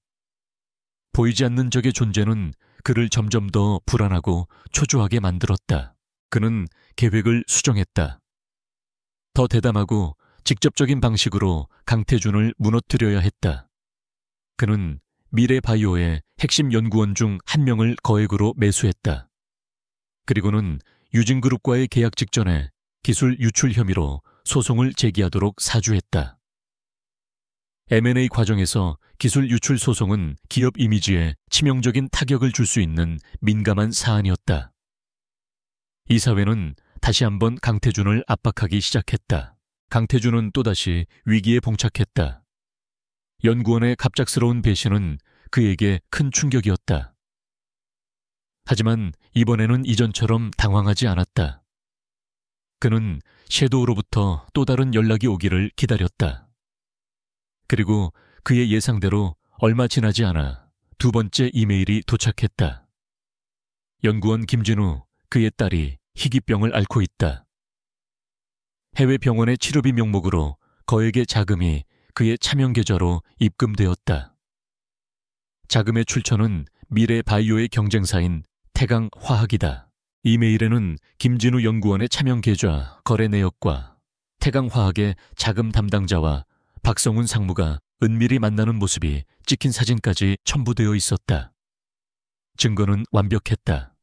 보이지 않는 적의 존재는 그를 점점 더 불안하고 초조하게 만들었다. 그는 계획을 수정했다. 더 대담하고 직접적인 방식으로 강태준을 무너뜨려야 했다. 그는 미래바이오의 핵심 연구원 중 한 명을 거액으로 매수했다. 그리고는 유진그룹과의 계약 직전에 기술 유출 혐의로 소송을 제기하도록 사주했다. M&A 과정에서 기술 유출 소송은 기업 이미지에 치명적인 타격을 줄 수 있는 민감한 사안이었다. 이사회는 다시 한번 강태준을 압박하기 시작했다. 강태준은 또다시 위기에 봉착했다. 연구원의 갑작스러운 배신은 그에게 큰 충격이었다. 하지만 이번에는 이전처럼 당황하지 않았다. 그는 섀도우로부터 또 다른 연락이 오기를 기다렸다. 그리고 그의 예상대로 얼마 지나지 않아 두 번째 이메일이 도착했다. 연구원 김진우, 그의 딸이 희귀병을 앓고 있다. 해외 병원의 치료비 명목으로 거액의 자금이 그의 차명 계좌로 입금되었다. 자금의 출처는 미래 바이오의 경쟁사인 태강화학이다. 이메일에는 김진우 연구원의 차명 계좌, 거래 내역과 태강화학의 자금 담당자와 박성훈 상무가 은밀히 만나는 모습이 찍힌 사진까지 첨부되어 있었다. 증거는 완벽했다.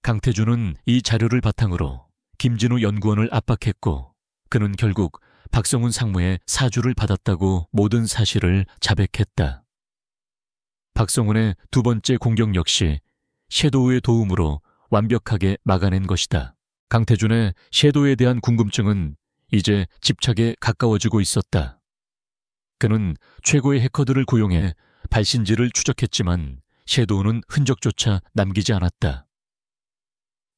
강태준은 이 자료를 바탕으로 김진우 연구원을 압박했고 그는 결국 박성훈 상무의 사주를 받았다고 모든 사실을 자백했다. 박성훈의 두 번째 공격 역시 섀도우의 도움으로 완벽하게 막아낸 것이다. 강태준의 섀도우에 대한 궁금증은 이제 집착에 가까워지고 있었다. 그는 최고의 해커들을 고용해 발신지를 추적했지만 섀도우는 흔적조차 남기지 않았다.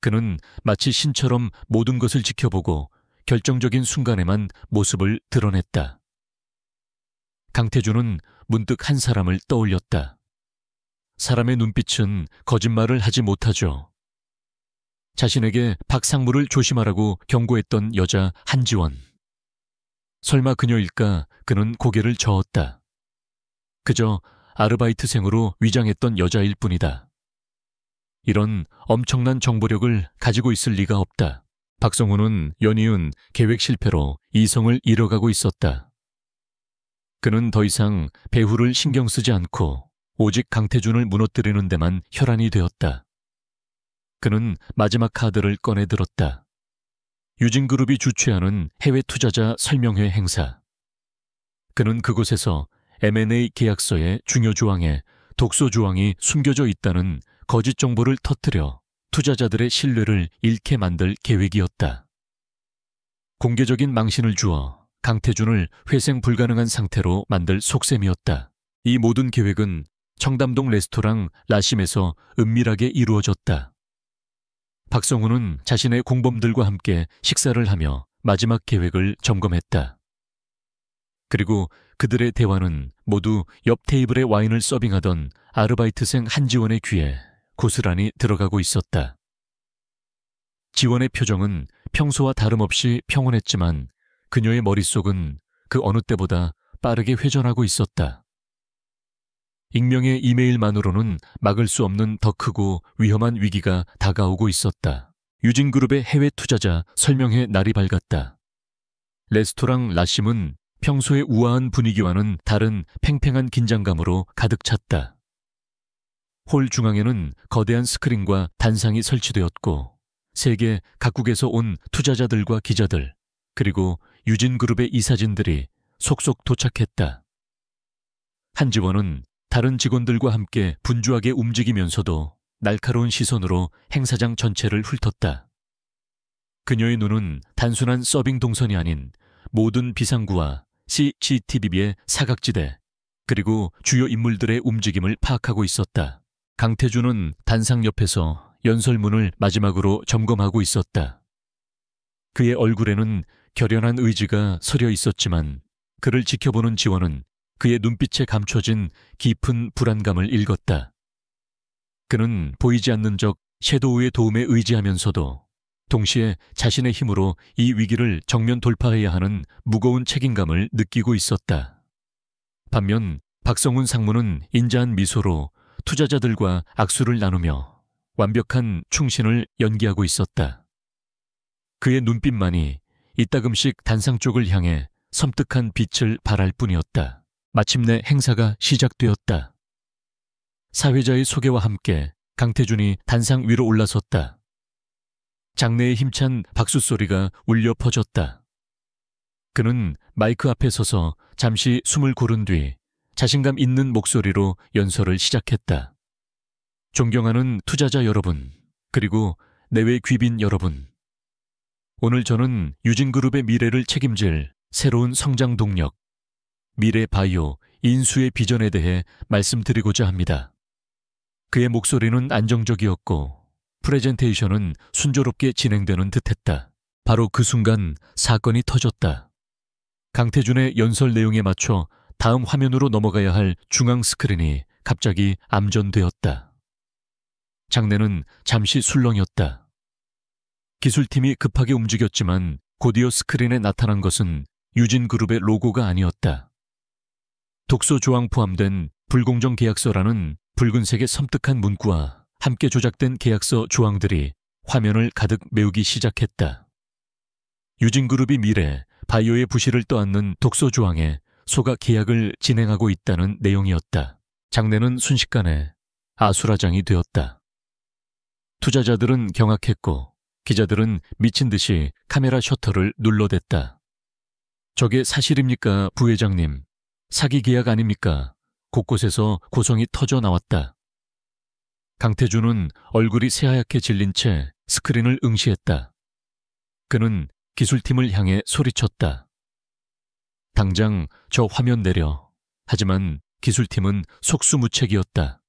그는 마치 신처럼 모든 것을 지켜보고 결정적인 순간에만 모습을 드러냈다. 강태준은 문득 한 사람을 떠올렸다. 사람의 눈빛은 거짓말을 하지 못하죠. 자신에게 박 상무를 조심하라고 경고했던 여자 한지원. 설마 그녀일까 그는 고개를 저었다. 그저 아르바이트생으로 위장했던 여자일 뿐이다. 이런 엄청난 정보력을 가지고 있을 리가 없다. 박성훈은 연이은 계획 실패로 이성을 잃어가고 있었다. 그는 더 이상 배후를 신경 쓰지 않고 오직 강태준을 무너뜨리는 데만 혈안이 되었다. 그는 마지막 카드를 꺼내들었다. 유진그룹이 주최하는 해외 투자자 설명회 행사. 그는 그곳에서 M&A 계약서의 중요 조항에 독소 조항이 숨겨져 있다는 거짓 정보를 터뜨려 투자자들의 신뢰를 잃게 만들 계획이었다. 공개적인 망신을 주어 강태준을 회생 불가능한 상태로 만들 속셈이었다. 이 모든 계획은 청담동 레스토랑 라심에서 은밀하게 이루어졌다. 박성훈은 자신의 공범들과 함께 식사를 하며 마지막 계획을 점검했다. 그리고 그들의 대화는 모두 옆 테이블에 와인을 서빙하던 아르바이트생 한지원의 귀에 고스란히 들어가고 있었다. 지원의 표정은 평소와 다름없이 평온했지만 그녀의 머릿속은 그 어느 때보다 빠르게 회전하고 있었다. 익명의 이메일만으로는 막을 수 없는 더 크고 위험한 위기가 다가오고 있었다. 유진그룹의 해외 투자자 설명회 날이 밝았다. 레스토랑 라심은 평소의 우아한 분위기와는 다른 팽팽한 긴장감으로 가득 찼다. 홀 중앙에는 거대한 스크린과 단상이 설치되었고 세계 각국에서 온 투자자들과 기자들 그리고 유진그룹의 이사진들이 속속 도착했다. 한지원은 다른 직원들과 함께 분주하게 움직이면서도 날카로운 시선으로 행사장 전체를 훑었다. 그녀의 눈은 단순한 서빙 동선이 아닌 모든 비상구와 CCTV의 사각지대 그리고 주요 인물들의 움직임을 파악하고 있었다. 강태준은 단상 옆에서 연설문을 마지막으로 점검하고 있었다. 그의 얼굴에는 결연한 의지가 서려 있었지만 그를 지켜보는 지원은 그의 눈빛에 감춰진 깊은 불안감을 읽었다. 그는 보이지 않는 적 섀도우의 도움에 의지하면서도 동시에 자신의 힘으로 이 위기를 정면 돌파해야 하는 무거운 책임감을 느끼고 있었다. 반면 박성훈 상무는 인자한 미소로 투자자들과 악수를 나누며 완벽한 충신을 연기하고 있었다. 그의 눈빛만이 이따금씩 단상 쪽을 향해 섬뜩한 빛을 발할 뿐이었다. 마침내 행사가 시작되었다. 사회자의 소개와 함께 강태준이 단상 위로 올라섰다. 장내의 힘찬 박수 소리가 울려 퍼졌다. 그는 마이크 앞에 서서 잠시 숨을 고른 뒤 자신감 있는 목소리로 연설을 시작했다. 존경하는 투자자 여러분, 그리고 내외 귀빈 여러분. 오늘 저는 유진그룹의 미래를 책임질 새로운 성장 동력, 미래 바이오 인수의 비전에 대해 말씀드리고자 합니다. 그의 목소리는 안정적이었고 프레젠테이션은 순조롭게 진행되는 듯했다. 바로 그 순간 사건이 터졌다. 강태준의 연설 내용에 맞춰 다음 화면으로 넘어가야 할 중앙 스크린이 갑자기 암전되었다. 장내는 잠시 술렁였다. 기술팀이 급하게 움직였지만 곧이어 스크린에 나타난 것은 유진그룹의 로고가 아니었다. 독소 조항 포함된 불공정 계약서라는 붉은색의 섬뜩한 문구와 함께 조작된 계약서 조항들이 화면을 가득 메우기 시작했다. 유진그룹이 미래, 바이오의 부실을 떠안는 독소 조항에 속아 계약을 진행하고 있다는 내용이었다. 장내는 순식간에 아수라장이 되었다. 투자자들은 경악했고 기자들은 미친 듯이 카메라 셔터를 눌러댔다. 저게 사실입니까, 부회장님? 사기 계약 아닙니까? 곳곳에서 고성이 터져 나왔다. 강태준은 얼굴이 새하얗게 질린 채 스크린을 응시했다. 그는 기술팀을 향해 소리쳤다. 당장 저 화면 내려. 하지만 기술팀은 속수무책이었다.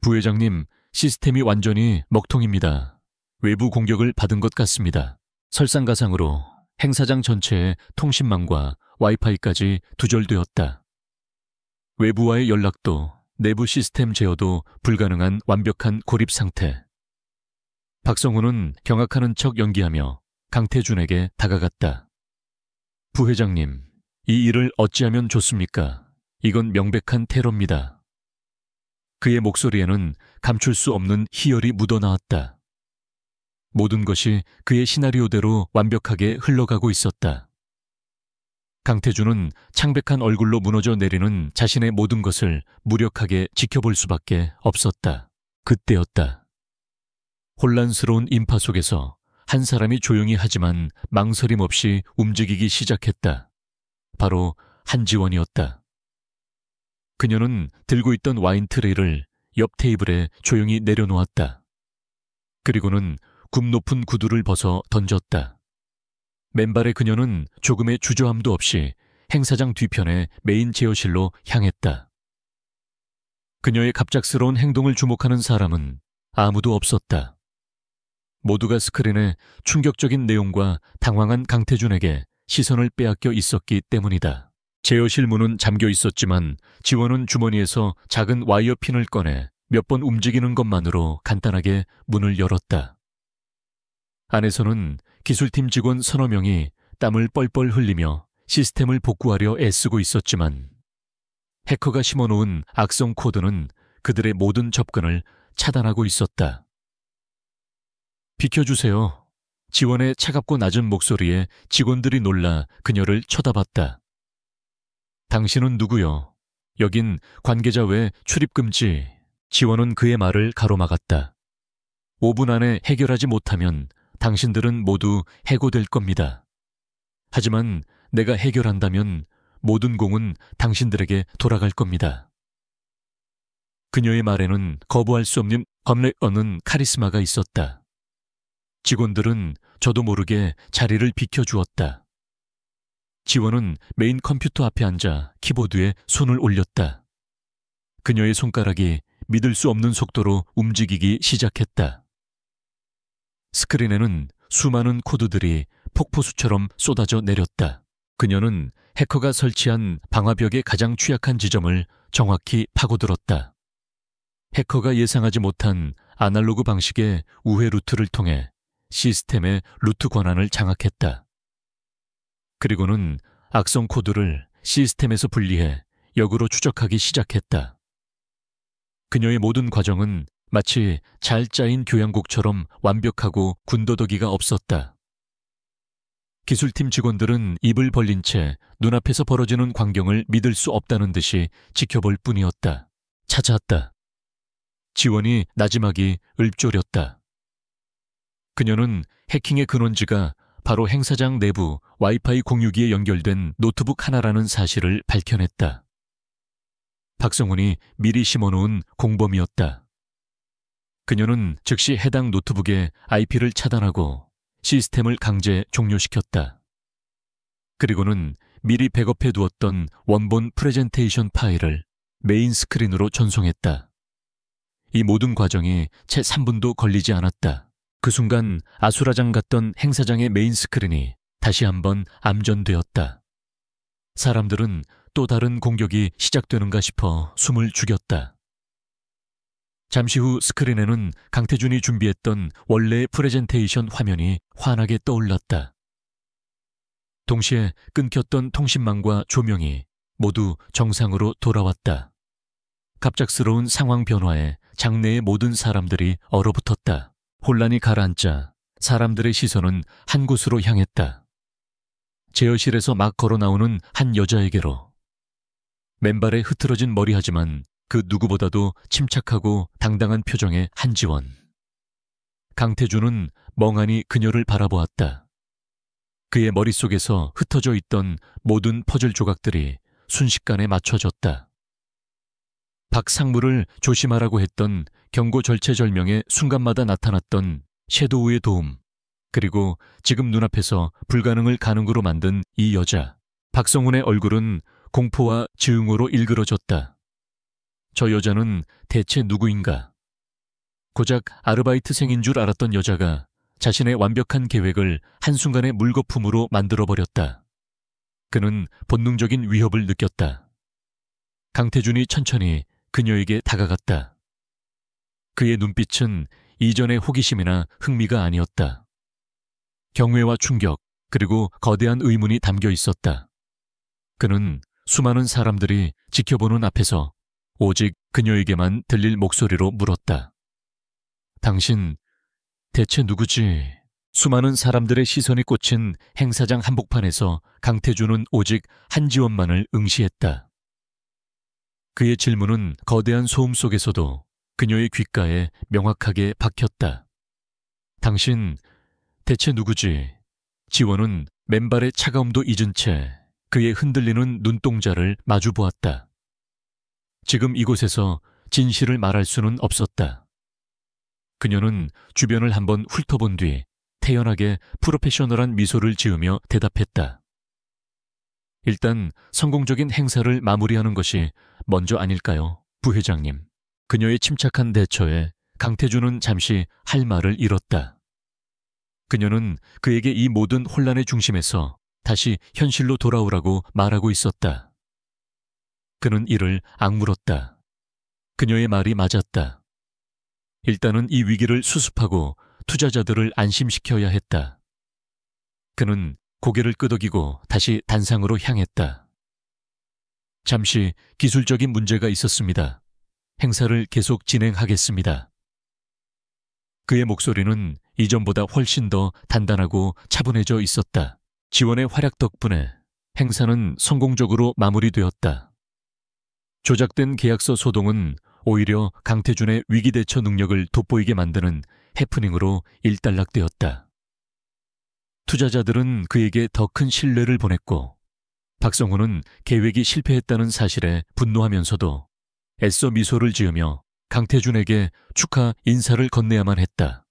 부회장님, 시스템이 완전히 먹통입니다. 외부 공격을 받은 것 같습니다. 설상가상으로 행사장 전체의 통신망과 와이파이까지 두절되었다. 외부와의 연락도 내부 시스템 제어도 불가능한 완벽한 고립 상태. 박성훈은 경악하는 척 연기하며 강태준에게 다가갔다. 부회장님, 이 일을 어찌하면 좋습니까? 이건 명백한 테러입니다. 그의 목소리에는 감출 수 없는 희열이 묻어나왔다. 모든 것이 그의 시나리오대로 완벽하게 흘러가고 있었다. 강태준은 창백한 얼굴로 무너져 내리는 자신의 모든 것을 무력하게 지켜볼 수밖에 없었다. 그때였다. 혼란스러운 인파 속에서 한 사람이 조용히 하지만 망설임 없이 움직이기 시작했다. 바로 한지원이었다. 그녀는 들고 있던 와인 트레이를 옆 테이블에 조용히 내려놓았다. 그리고는 굽 높은 구두를 벗어 던졌다. 맨발의 그녀는 조금의 주저함도 없이 행사장 뒤편의 메인 제어실로 향했다. 그녀의 갑작스러운 행동을 주목하는 사람은 아무도 없었다. 모두가 스크린에 충격적인 내용과 당황한 강태준에게 시선을 빼앗겨 있었기 때문이다. 제어실 문은 잠겨 있었지만 지원은 주머니에서 작은 와이어 핀을 꺼내 몇 번 움직이는 것만으로 간단하게 문을 열었다. 안에서는 기술팀 직원 서너 명이 땀을 뻘뻘 흘리며 시스템을 복구하려 애쓰고 있었지만 해커가 심어놓은 악성 코드는 그들의 모든 접근을 차단하고 있었다. 비켜주세요. 지원의 차갑고 낮은 목소리에 직원들이 놀라 그녀를 쳐다봤다. 당신은 누구요? 여긴 관계자 외 출입 금지. 지원은 그의 말을 가로막았다. 5분 안에 해결하지 못하면 당신들은 모두 해고될 겁니다. 하지만 내가 해결한다면 모든 공은 당신들에게 돌아갈 겁니다. 그녀의 말에는 거부할 수 없는 겁내어는 카리스마가 있었다. 직원들은 저도 모르게 자리를 비켜주었다. 지원은 메인 컴퓨터 앞에 앉아 키보드에 손을 올렸다. 그녀의 손가락이 믿을 수 없는 속도로 움직이기 시작했다. 스크린에는 수많은 코드들이 폭포수처럼 쏟아져 내렸다. 그녀는 해커가 설치한 방화벽의 가장 취약한 지점을 정확히 파고들었다. 해커가 예상하지 못한 아날로그 방식의 우회 루트를 통해 시스템의 루트 권한을 장악했다. 그리고는 악성 코드를 시스템에서 분리해 역으로 추적하기 시작했다. 그녀의 모든 과정은 마치 잘 짜인 교향곡처럼 완벽하고 군더더기가 없었다. 기술팀 직원들은 입을 벌린 채 눈앞에서 벌어지는 광경을 믿을 수 없다는 듯이 지켜볼 뿐이었다. 찾아왔다. 지원이 나지막이 읊조렸다. 그녀는 해킹의 근원지가 바로 행사장 내부 와이파이 공유기에 연결된 노트북 하나라는 사실을 밝혀냈다. 박성훈이 미리 심어놓은 공범이었다. 그녀는 즉시 해당 노트북의 IP를 차단하고 시스템을 강제 종료시켰다. 그리고는 미리 백업해 두었던 원본 프레젠테이션 파일을 메인 스크린으로 전송했다. 이 모든 과정이 채 3분도 걸리지 않았다. 그 순간 아수라장 같던 행사장의 메인 스크린이 다시 한번 암전되었다. 사람들은 또 다른 공격이 시작되는가 싶어 숨을 죽였다. 잠시 후 스크린에는 강태준이 준비했던 원래의 프레젠테이션 화면이 환하게 떠올랐다. 동시에 끊겼던 통신망과 조명이 모두 정상으로 돌아왔다. 갑작스러운 상황 변화에 장내의 모든 사람들이 얼어붙었다. 혼란이 가라앉자 사람들의 시선은 한 곳으로 향했다. 제어실에서 막 걸어 나오는 한 여자에게로. 맨발에 흐트러진 머리하지만 그 누구보다도 침착하고 당당한 표정의 한지원. 강태준은 멍하니 그녀를 바라보았다. 그의 머릿속에서 흩어져 있던 모든 퍼즐 조각들이 순식간에 맞춰졌다. 박상무를 조심하라고 했던 경고절체절명의 순간마다 나타났던 섀도우의 도움, 그리고 지금 눈앞에서 불가능을 가능으로 만든 이 여자. 박성훈의 얼굴은 공포와 증오로 일그러졌다. 저 여자는 대체 누구인가? 고작 아르바이트생인 줄 알았던 여자가 자신의 완벽한 계획을 한순간에 물거품으로 만들어버렸다. 그는 본능적인 위협을 느꼈다. 강태준이 천천히 그녀에게 다가갔다. 그의 눈빛은 이전의 호기심이나 흥미가 아니었다. 경외와 충격, 그리고 거대한 의문이 담겨 있었다. 그는 수많은 사람들이 지켜보는 앞에서 오직 그녀에게만 들릴 목소리로 물었다. 당신 대체 누구지? 수많은 사람들의 시선이 꽂힌 행사장 한복판에서 강태준은 오직 한지원만을 응시했다. 그의 질문은 거대한 소음 속에서도 그녀의 귓가에 명확하게 박혔다. 당신 대체 누구지? 지원은 맨발의 차가움도 잊은 채 그의 흔들리는 눈동자를 마주보았다. 지금 이곳에서 진실을 말할 수는 없었다. 그녀는 주변을 한번 훑어본 뒤 태연하게 프로페셔널한 미소를 지으며 대답했다. 일단 성공적인 행사를 마무리하는 것이 먼저 아닐까요, 부회장님? 그녀의 침착한 대처에 강태준은 잠시 할 말을 잃었다. 그녀는 그에게 이 모든 혼란의 중심에서 다시 현실로 돌아오라고 말하고 있었다. 그는 이를 악물었다. 그녀의 말이 맞았다. 일단은 이 위기를 수습하고 투자자들을 안심시켜야 했다. 그는 고개를 끄덕이고 다시 단상으로 향했다. 잠시 기술적인 문제가 있었습니다. 행사를 계속 진행하겠습니다. 그의 목소리는 이전보다 훨씬 더 단단하고 차분해져 있었다. 지원의 활약 덕분에 행사는 성공적으로 마무리되었다. 조작된 계약서 소동은 오히려 강태준의 위기대처 능력을 돋보이게 만드는 해프닝으로 일단락되었다. 투자자들은 그에게 더 큰 신뢰를 보냈고 박성훈은 계획이 실패했다는 사실에 분노하면서도 애써 미소를 지으며 강태준에게 축하 인사를 건네야만 했다.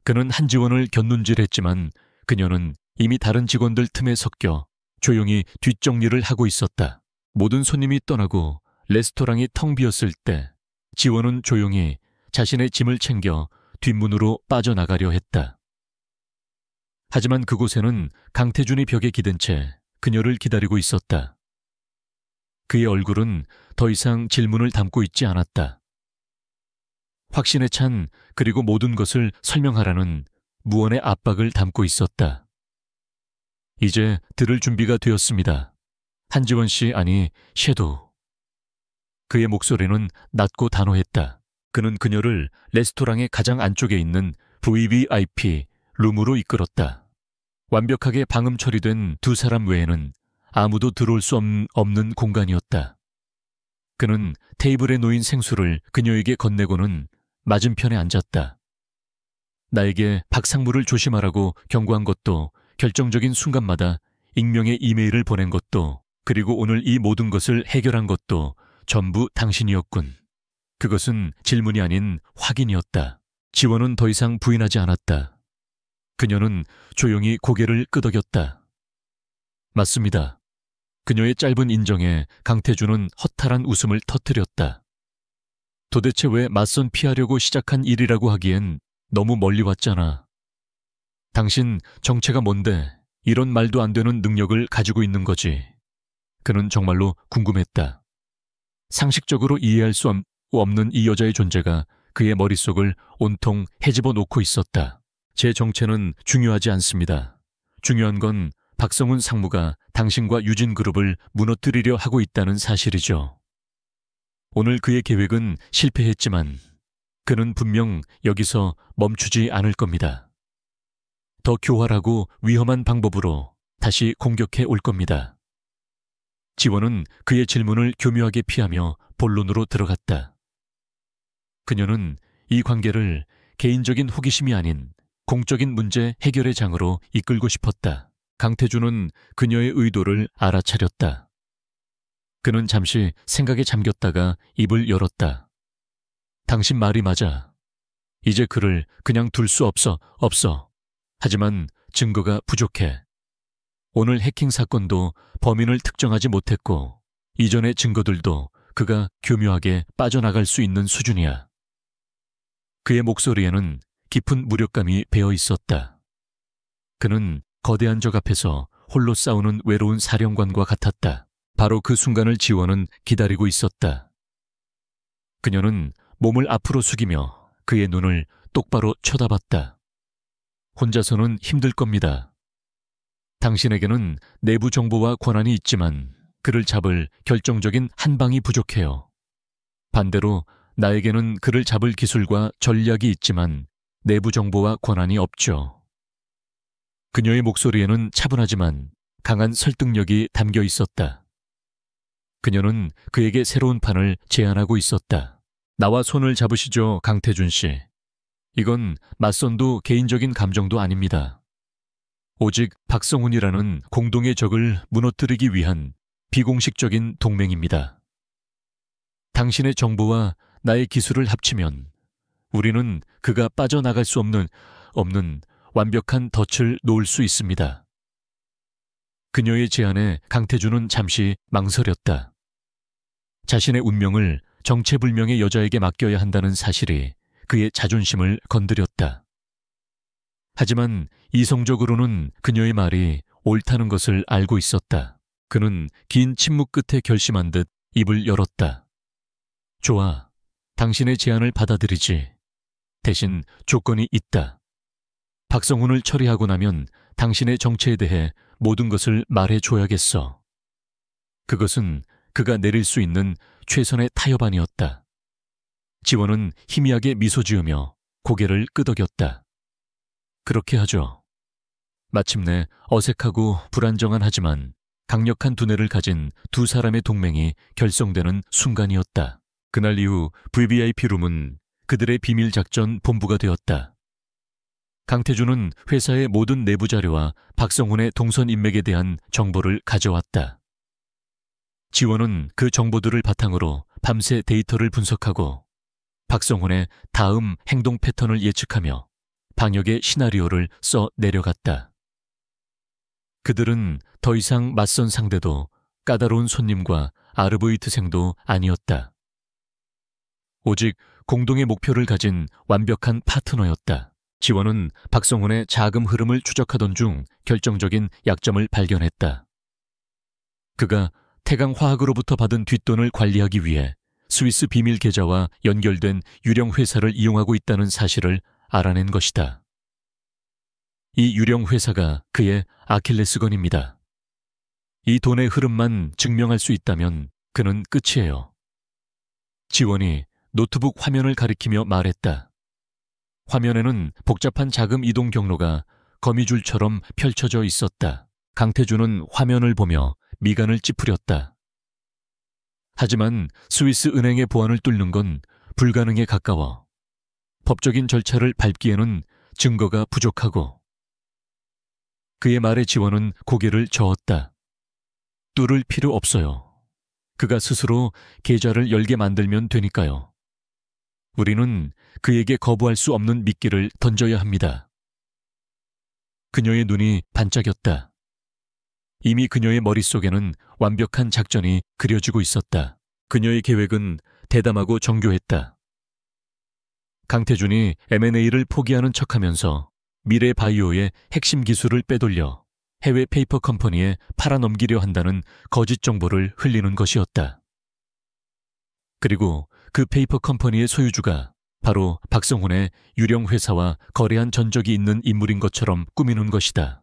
그는 한지원을 곁눈질했지만 그녀는 이미 다른 직원들 틈에 섞여 조용히 뒷정리를 하고 있었다. 모든 손님이 떠나고 레스토랑이 텅 비었을 때 지원은 조용히 자신의 짐을 챙겨 뒷문으로 빠져나가려 했다. 하지만 그곳에는 강태준이 벽에 기댄 채 그녀를 기다리고 있었다. 그의 얼굴은 더 이상 질문을 담고 있지 않았다. 확신에 찬 그리고 모든 것을 설명하라는 무언의 압박을 담고 있었다. 이제 들을 준비가 되었습니다. 한지원 씨, 아니 섀도우. 그의 목소리는 낮고 단호했다. 그는 그녀를 레스토랑의 가장 안쪽에 있는 VVIP 룸으로 이끌었다. 완벽하게 방음 처리된 두 사람 외에는 아무도 들어올 수 없는 공간이었다. 그는 테이블에 놓인 생수를 그녀에게 건네고는 맞은편에 앉았다. 나에게 박상무를 조심하라고 경고한 것도, 결정적인 순간마다 익명의 이메일을 보낸 것도, 그리고 오늘 이 모든 것을 해결한 것도 전부 당신이었군. 그것은 질문이 아닌 확인이었다. 지원은 더 이상 부인하지 않았다. 그녀는 조용히 고개를 끄덕였다. 맞습니다. 그녀의 짧은 인정에 강태준은 허탈한 웃음을 터뜨렸다. 도대체 왜 맞선 피하려고 시작한 일이라고 하기엔 너무 멀리 왔잖아. 당신 정체가 뭔데 이런 말도 안 되는 능력을 가지고 있는 거지. 그는 정말로 궁금했다. 상식적으로 이해할 수 없는 이 여자의 존재가 그의 머릿속을 온통 헤집어 놓고 있었다. 제 정체는 중요하지 않습니다. 중요한 건 박성훈 상무가 당신과 유진그룹을 무너뜨리려 하고 있다는 사실이죠. 오늘 그의 계획은 실패했지만 그는 분명 여기서 멈추지 않을 겁니다. 더 교활하고 위험한 방법으로 다시 공격해 올 겁니다. 지원은 그의 질문을 교묘하게 피하며 본론으로 들어갔다. 그녀는 이 관계를 개인적인 호기심이 아닌 공적인 문제 해결의 장으로 이끌고 싶었다. 강태준은 그녀의 의도를 알아차렸다. 그는 잠시 생각에 잠겼다가 입을 열었다. 당신 말이 맞아. 이제 그를 그냥 둘 수 없어. 하지만 증거가 부족해. 오늘 해킹 사건도 범인을 특정하지 못했고 이전의 증거들도 그가 교묘하게 빠져나갈 수 있는 수준이야. 그의 목소리에는 깊은 무력감이 배어 있었다. 그는 거대한 적 앞에서 홀로 싸우는 외로운 사령관과 같았다. 바로 그 순간을 지원은 기다리고 있었다. 그녀는 몸을 앞으로 숙이며 그의 눈을 똑바로 쳐다봤다. 혼자서는 힘들 겁니다. 당신에게는 내부 정보와 권한이 있지만 그를 잡을 결정적인 한 방이 부족해요. 반대로 나에게는 그를 잡을 기술과 전략이 있지만 내부 정보와 권한이 없죠. 그녀의 목소리에는 차분하지만 강한 설득력이 담겨 있었다. 그녀는 그에게 새로운 판을 제안하고 있었다. 나와 손을 잡으시죠, 강태준 씨. 이건 맞선도 개인적인 감정도 아닙니다. 오직 박성훈이라는 공동의 적을 무너뜨리기 위한 비공식적인 동맹입니다. 당신의 정보와 나의 기술을 합치면 우리는 그가 빠져나갈 수 없는 완벽한 덫을 놓을 수 있습니다. 그녀의 제안에 강태준은 잠시 망설였다. 자신의 운명을 정체불명의 여자에게 맡겨야 한다는 사실이 그의 자존심을 건드렸다. 하지만 이성적으로는 그녀의 말이 옳다는 것을 알고 있었다. 그는 긴 침묵 끝에 결심한 듯 입을 열었다. 좋아, 당신의 제안을 받아들이지. 대신 조건이 있다. 박성훈을 처리하고 나면 당신의 정체에 대해 모든 것을 말해줘야겠어. 그것은 그가 내릴 수 있는 최선의 타협안이었다. 지원은 희미하게 미소 지으며 고개를 끄덕였다. 그렇게 하죠. 마침내 어색하고 불안정한 하지만 강력한 두뇌를 가진 두 사람의 동맹이 결성되는 순간이었다. 그날 이후 VVIP 룸은 그들의 비밀작전 본부가 되었다. 강태준은 회사의 모든 내부 자료와 박성훈의 동선 인맥에 대한 정보를 가져왔다. 지원은 그 정보들을 바탕으로 밤새 데이터를 분석하고 박성훈의 다음 행동 패턴을 예측하며 방역의 시나리오를 써 내려갔다. 그들은 더 이상 맞선 상대도 까다로운 손님과 아르바이트생도 아니었다. 오직 공동의 목표를 가진 완벽한 파트너였다. 지원은 박성훈의 자금 흐름을 추적하던 중 결정적인 약점을 발견했다. 그가 태강화학으로부터 받은 뒷돈을 관리하기 위해 스위스 비밀 계좌와 연결된 유령 회사를 이용하고 있다는 사실을 알아낸 것이다. 이 유령 회사가 그의 아킬레스건입니다. 이 돈의 흐름만 증명할 수 있다면 그는 끝이에요. 지원이 노트북 화면을 가리키며 말했다. 화면에는 복잡한 자금 이동 경로가 거미줄처럼 펼쳐져 있었다. 강태준은 화면을 보며 미간을 찌푸렸다. 하지만 스위스 은행의 보안을 뚫는 건 불가능에 가까워. 법적인 절차를 밟기에는 증거가 부족하고. 그의 말에 지원은 고개를 저었다. 뚫을 필요 없어요. 그가 스스로 계좌를 열게 만들면 되니까요. 우리는 그에게 거부할 수 없는 미끼를 던져야 합니다. 그녀의 눈이 반짝였다. 이미 그녀의 머릿속에는 완벽한 작전이 그려지고 있었다. 그녀의 계획은 대담하고 정교했다. 강태준이 M&A를 포기하는 척하면서 미래 바이오의 핵심 기술을 빼돌려 해외 페이퍼 컴퍼니에 팔아넘기려 한다는 거짓 정보를 흘리는 것이었다. 그리고 그 페이퍼 컴퍼니의 소유주가 바로 박성훈의 유령 회사와 거래한 전적이 있는 인물인 것처럼 꾸미는 것이다.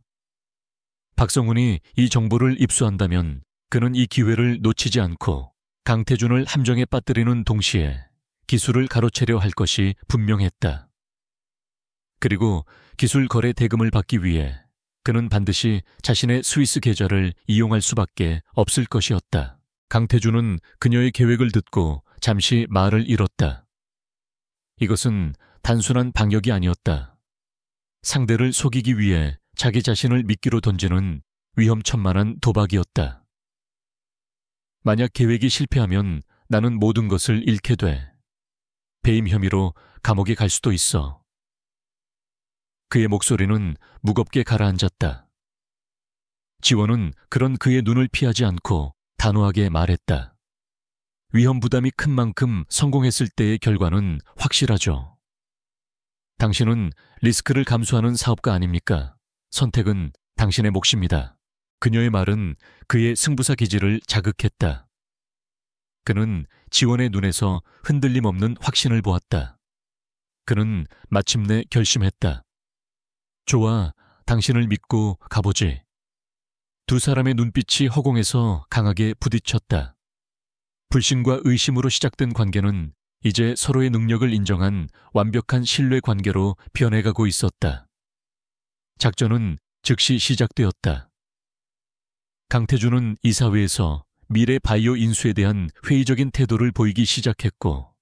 박성훈이 이 정보를 입수한다면 그는 이 기회를 놓치지 않고 강태준을 함정에 빠뜨리는 동시에 기술을 가로채려 할 것이 분명했다. 그리고 기술 거래 대금을 받기 위해 그는 반드시 자신의 스위스 계좌를 이용할 수밖에 없을 것이었다. 강태준은 그녀의 계획을 듣고 잠시 말을 잃었다. 이것은 단순한 방역이 아니었다. 상대를 속이기 위해 자기 자신을 미끼로 던지는 위험천만한 도박이었다. 만약 계획이 실패하면 나는 모든 것을 잃게 돼. 배임 혐의로 감옥에 갈 수도 있어. 그의 목소리는 무겁게 가라앉았다. 지원은 그런 그의 눈을 피하지 않고 단호하게 말했다. 위험 부담이 큰 만큼 성공했을 때의 결과는 확실하죠. 당신은 리스크를 감수하는 사업가 아닙니까? 선택은 당신의 몫입니다. 그녀의 말은 그의 승부사 기질을 자극했다. 그는 지원의 눈에서 흔들림 없는 확신을 보았다. 그는 마침내 결심했다. 좋아, 당신을 믿고 가보지. 두 사람의 눈빛이 허공에서 강하게 부딪혔다. 불신과 의심으로 시작된 관계는 이제 서로의 능력을 인정한 완벽한 신뢰 관계로 변해가고 있었다. 작전은 즉시 시작되었다. 강태준은 이사회에서 미래 바이오 인수에 대한 회의적인 태도를 보이기 시작했고,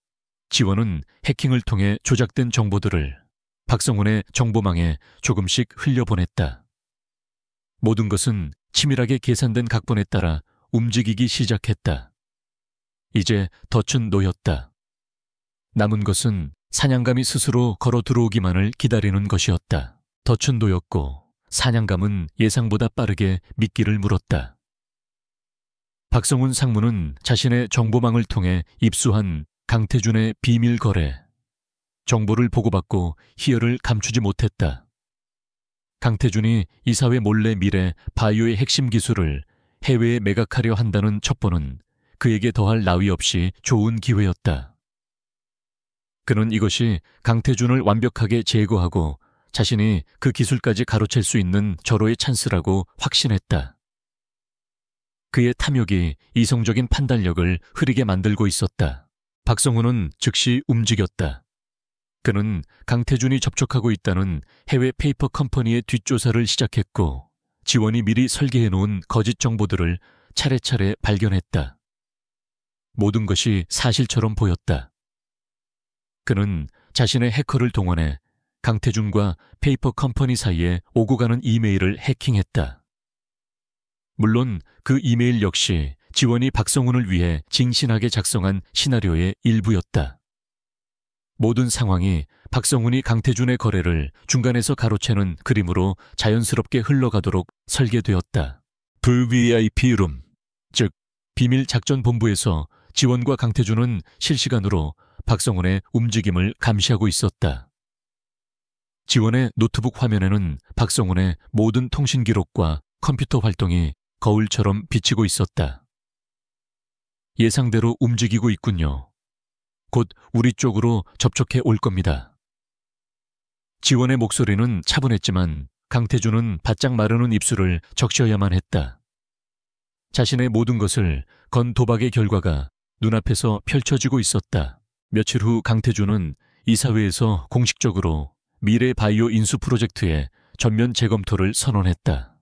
지원은 해킹을 통해 조작된 정보들을 박성훈의 정보망에 조금씩 흘려보냈다. 모든 것은 치밀하게 계산된 각본에 따라 움직이기 시작했다. 이제 덫은 놓였다. 남은 것은 사냥감이 스스로 걸어 들어오기만을 기다리는 것이었다. 덫은 놓였고 사냥감은 예상보다 빠르게 미끼를 물었다. 박성훈 상무는 자신의 정보망을 통해 입수한 강태준의 비밀 거래, 정보를 보고받고 희열을 감추지 못했다. 강태준이 이사회 몰래 미래 바이오의 핵심 기술을 해외에 매각하려 한다는 첩보는 그에게 더할 나위 없이 좋은 기회였다. 그는 이것이 강태준을 완벽하게 제거하고 자신이 그 기술까지 가로챌 수 있는 절호의 찬스라고 확신했다. 그의 탐욕이 이성적인 판단력을 흐리게 만들고 있었다. 박성훈은 즉시 움직였다. 그는 강태준이 접촉하고 있다는 해외 페이퍼 컴퍼니의 뒷조사를 시작했고, 지원이 미리 설계해놓은 거짓 정보들을 차례차례 발견했다. 모든 것이 사실처럼 보였다. 그는 자신의 해커를 동원해 강태준과 페이퍼 컴퍼니 사이에 오고 가는 이메일을 해킹했다. 물론 그 이메일 역시 지원이 박성훈을 위해精신하게 작성한 시나리오의 일부였다. 모든 상황이 박성훈이 강태준의 거래를 중간에서 가로채는 그림으로 자연스럽게 흘러가도록 설계되었다. VVIP룸, 즉 비밀작전본부에서 지원과 강태준은 실시간으로 박성훈의 움직임을 감시하고 있었다. 지원의 노트북 화면에는 박성훈의 모든 통신 기록과 컴퓨터 활동이 거울처럼 비치고 있었다. 예상대로 움직이고 있군요. 곧 우리 쪽으로 접촉해 올 겁니다. 지원의 목소리는 차분했지만 강태준은 바짝 마르는 입술을 적셔야만 했다. 자신의 모든 것을 건 도박의 결과가 눈앞에서 펼쳐지고 있었다. 며칠 후 강태준은 이사회에서 공식적으로 미래 바이오 인수 프로젝트의 전면 재검토를 선언했다.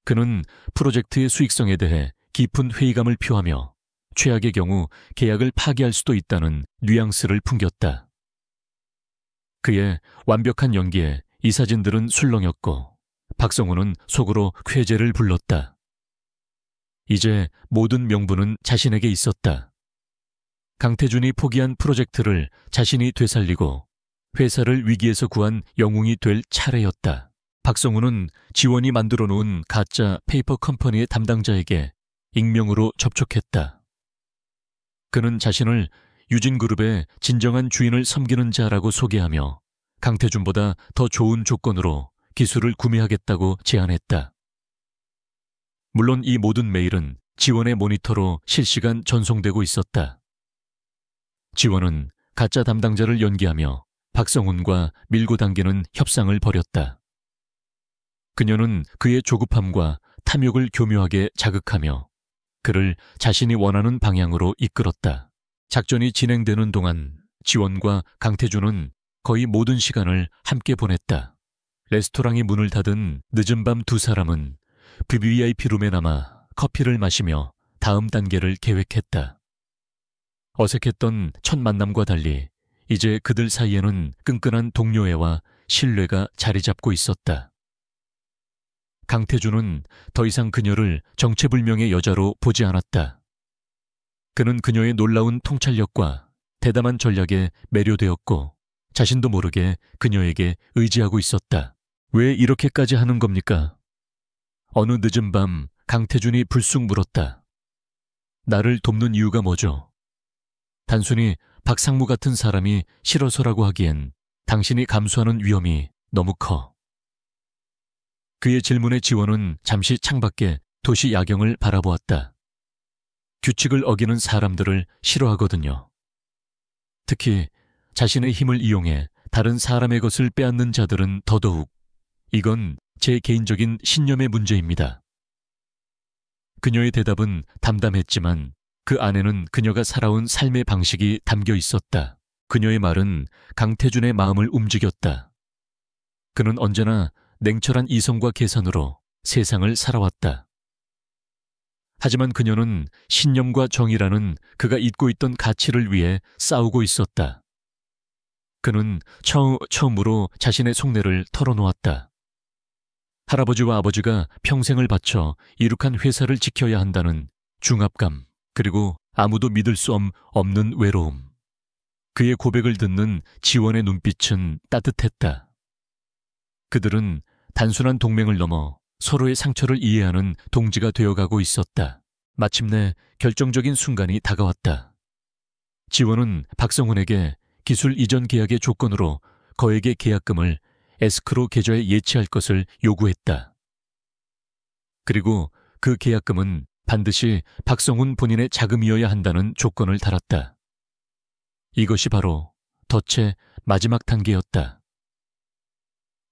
그는 프로젝트의 수익성에 대해 깊은 회의감을 표하며 최악의 경우 계약을 파기할 수도 있다는 뉘앙스를 풍겼다. 그의 완벽한 연기에 이사진들은 술렁였고 박성훈은 속으로 쾌재를 불렀다. 이제 모든 명분은 자신에게 있었다. 강태준이 포기한 프로젝트를 자신이 되살리고 회사를 위기에서 구한 영웅이 될 차례였다. 박성훈은 지원이 만들어 놓은 가짜 페이퍼 컴퍼니의 담당자에게 익명으로 접촉했다. 그는 자신을 유진그룹의 진정한 주인을 섬기는 자라고 소개하며 강태준보다 더 좋은 조건으로 기술을 구매하겠다고 제안했다. 물론 이 모든 메일은 지원의 모니터로 실시간 전송되고 있었다. 지원은 가짜 담당자를 연기하며 박성훈과 밀고 당기는 협상을 벌였다. 그녀는 그의 조급함과 탐욕을 교묘하게 자극하며 그를 자신이 원하는 방향으로 이끌었다. 작전이 진행되는 동안 지원과 강태준은 거의 모든 시간을 함께 보냈다. 레스토랑이 문을 닫은 늦은 밤 두 사람은 VVIP 룸에 남아 커피를 마시며 다음 단계를 계획했다. 어색했던 첫 만남과 달리 이제 그들 사이에는 끈끈한 동료애와 신뢰가 자리 잡고 있었다. 강태준은 더 이상 그녀를 정체불명의 여자로 보지 않았다. 그는 그녀의 놀라운 통찰력과 대담한 전략에 매료되었고 자신도 모르게 그녀에게 의지하고 있었다. 왜 이렇게까지 하는 겁니까? 어느 늦은 밤 강태준이 불쑥 물었다. 나를 돕는 이유가 뭐죠? 단순히 박상무 같은 사람이 싫어서라고 하기엔 당신이 감수하는 위험이 너무 커. 그의 질문에 지원은 잠시 창밖에 도시 야경을 바라보았다. 규칙을 어기는 사람들을 싫어하거든요. 특히 자신의 힘을 이용해 다른 사람의 것을 빼앗는 자들은 더더욱. 이건 제 개인적인 신념의 문제입니다. 그녀의 대답은 담담했지만 그 안에는 그녀가 살아온 삶의 방식이 담겨 있었다. 그녀의 말은 강태준의 마음을 움직였다. 그는 언제나 냉철한 이성과 계산으로 세상을 살아왔다. 하지만 그녀는 신념과 정의라는 그가 잊고 있던 가치를 위해 싸우고 있었다. 그는 처음으로 자신의 속내를 털어놓았다. 할아버지와 아버지가 평생을 바쳐 이룩한 회사를 지켜야 한다는 중압감, 그리고 아무도 믿을 수 없는 외로움. 그의 고백을 듣는 지원의 눈빛은 따뜻했다. 그들은 단순한 동맹을 넘어 서로의 상처를 이해하는 동지가 되어가고 있었다. 마침내 결정적인 순간이 다가왔다. 지원은 박성훈에게 기술 이전 계약의 조건으로 거액의 계약금을 에스크로 계좌에 예치할 것을 요구했다. 그리고 그 계약금은 반드시 박성훈 본인의 자금이어야 한다는 조건을 달았다. 이것이 바로 덫의 마지막 단계였다.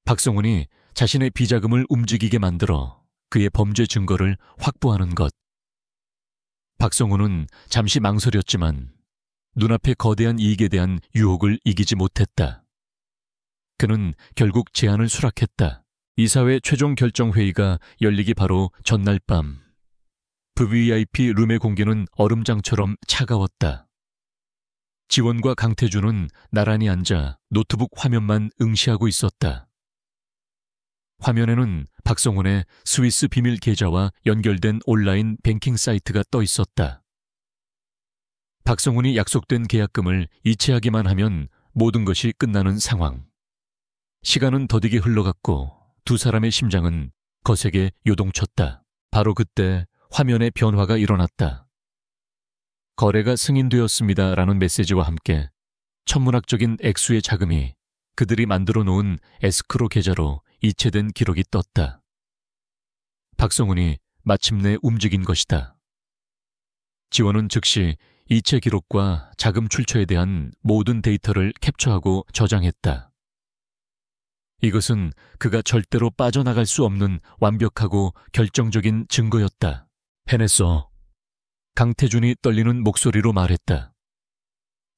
박성훈이 자신의 비자금을 움직이게 만들어 그의 범죄 증거를 확보하는 것. 박성훈은 잠시 망설였지만 눈앞의 거대한 이익에 대한 유혹을 이기지 못했다. 그는 결국 제안을 수락했다. 이사회 최종 결정 회의가 열리기 바로 전날 밤. VVIP 룸의 공기는 얼음장처럼 차가웠다. 지원과 강태준은 나란히 앉아 노트북 화면만 응시하고 있었다. 화면에는 박성훈의 스위스 비밀 계좌와 연결된 온라인 뱅킹 사이트가 떠 있었다. 박성훈이 약속된 계약금을 이체하기만 하면 모든 것이 끝나는 상황. 시간은 더디게 흘러갔고 두 사람의 심장은 거세게 요동쳤다. 바로 그때 화면에 변화가 일어났다. 거래가 승인되었습니다라는 메시지와 함께 천문학적인 액수의 자금이 그들이 만들어 놓은 에스크로 계좌로 이체된 기록이 떴다. 박성훈이 마침내 움직인 것이다. 지원은 즉시 이체 기록과 자금 출처에 대한 모든 데이터를 캡처하고 저장했다. 이것은 그가 절대로 빠져나갈 수 없는 완벽하고 결정적인 증거였다. 해냈어. 강태준이 떨리는 목소리로 말했다.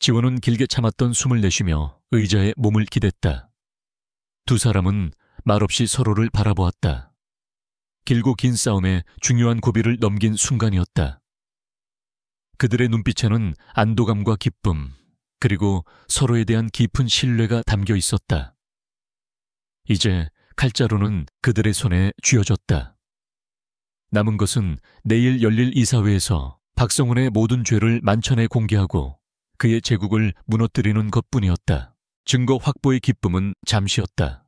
지원은 길게 참았던 숨을 내쉬며 의자에 몸을 기댔다. 두 사람은 말없이 서로를 바라보았다. 길고 긴 싸움에 중요한 고비를 넘긴 순간이었다. 그들의 눈빛에는 안도감과 기쁨, 그리고 서로에 대한 깊은 신뢰가 담겨 있었다. 이제 칼자루는 그들의 손에 쥐어졌다. 남은 것은 내일 열릴 이사회에서 박성훈의 모든 죄를 만천에 공개하고 그의 제국을 무너뜨리는 것뿐이었다. 증거 확보의 기쁨은 잠시였다.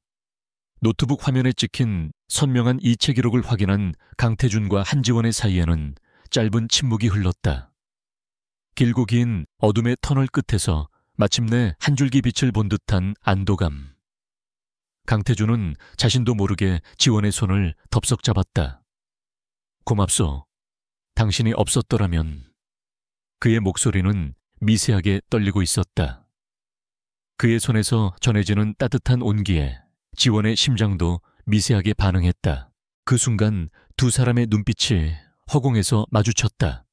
노트북 화면에 찍힌 선명한 이체 기록을 확인한 강태준과 한지원의 사이에는 짧은 침묵이 흘렀다. 길고 긴 어둠의 터널 끝에서 마침내 한 줄기 빛을 본 듯한 안도감. 강태준은 자신도 모르게 지원의 손을 덥석 잡았다. 고맙소. 당신이 없었더라면. 그의 목소리는 미세하게 떨리고 있었다. 그의 손에서 전해지는 따뜻한 온기에 지원의 심장도 미세하게 반응했다. 그 순간 두 사람의 눈빛이 허공에서 마주쳤다.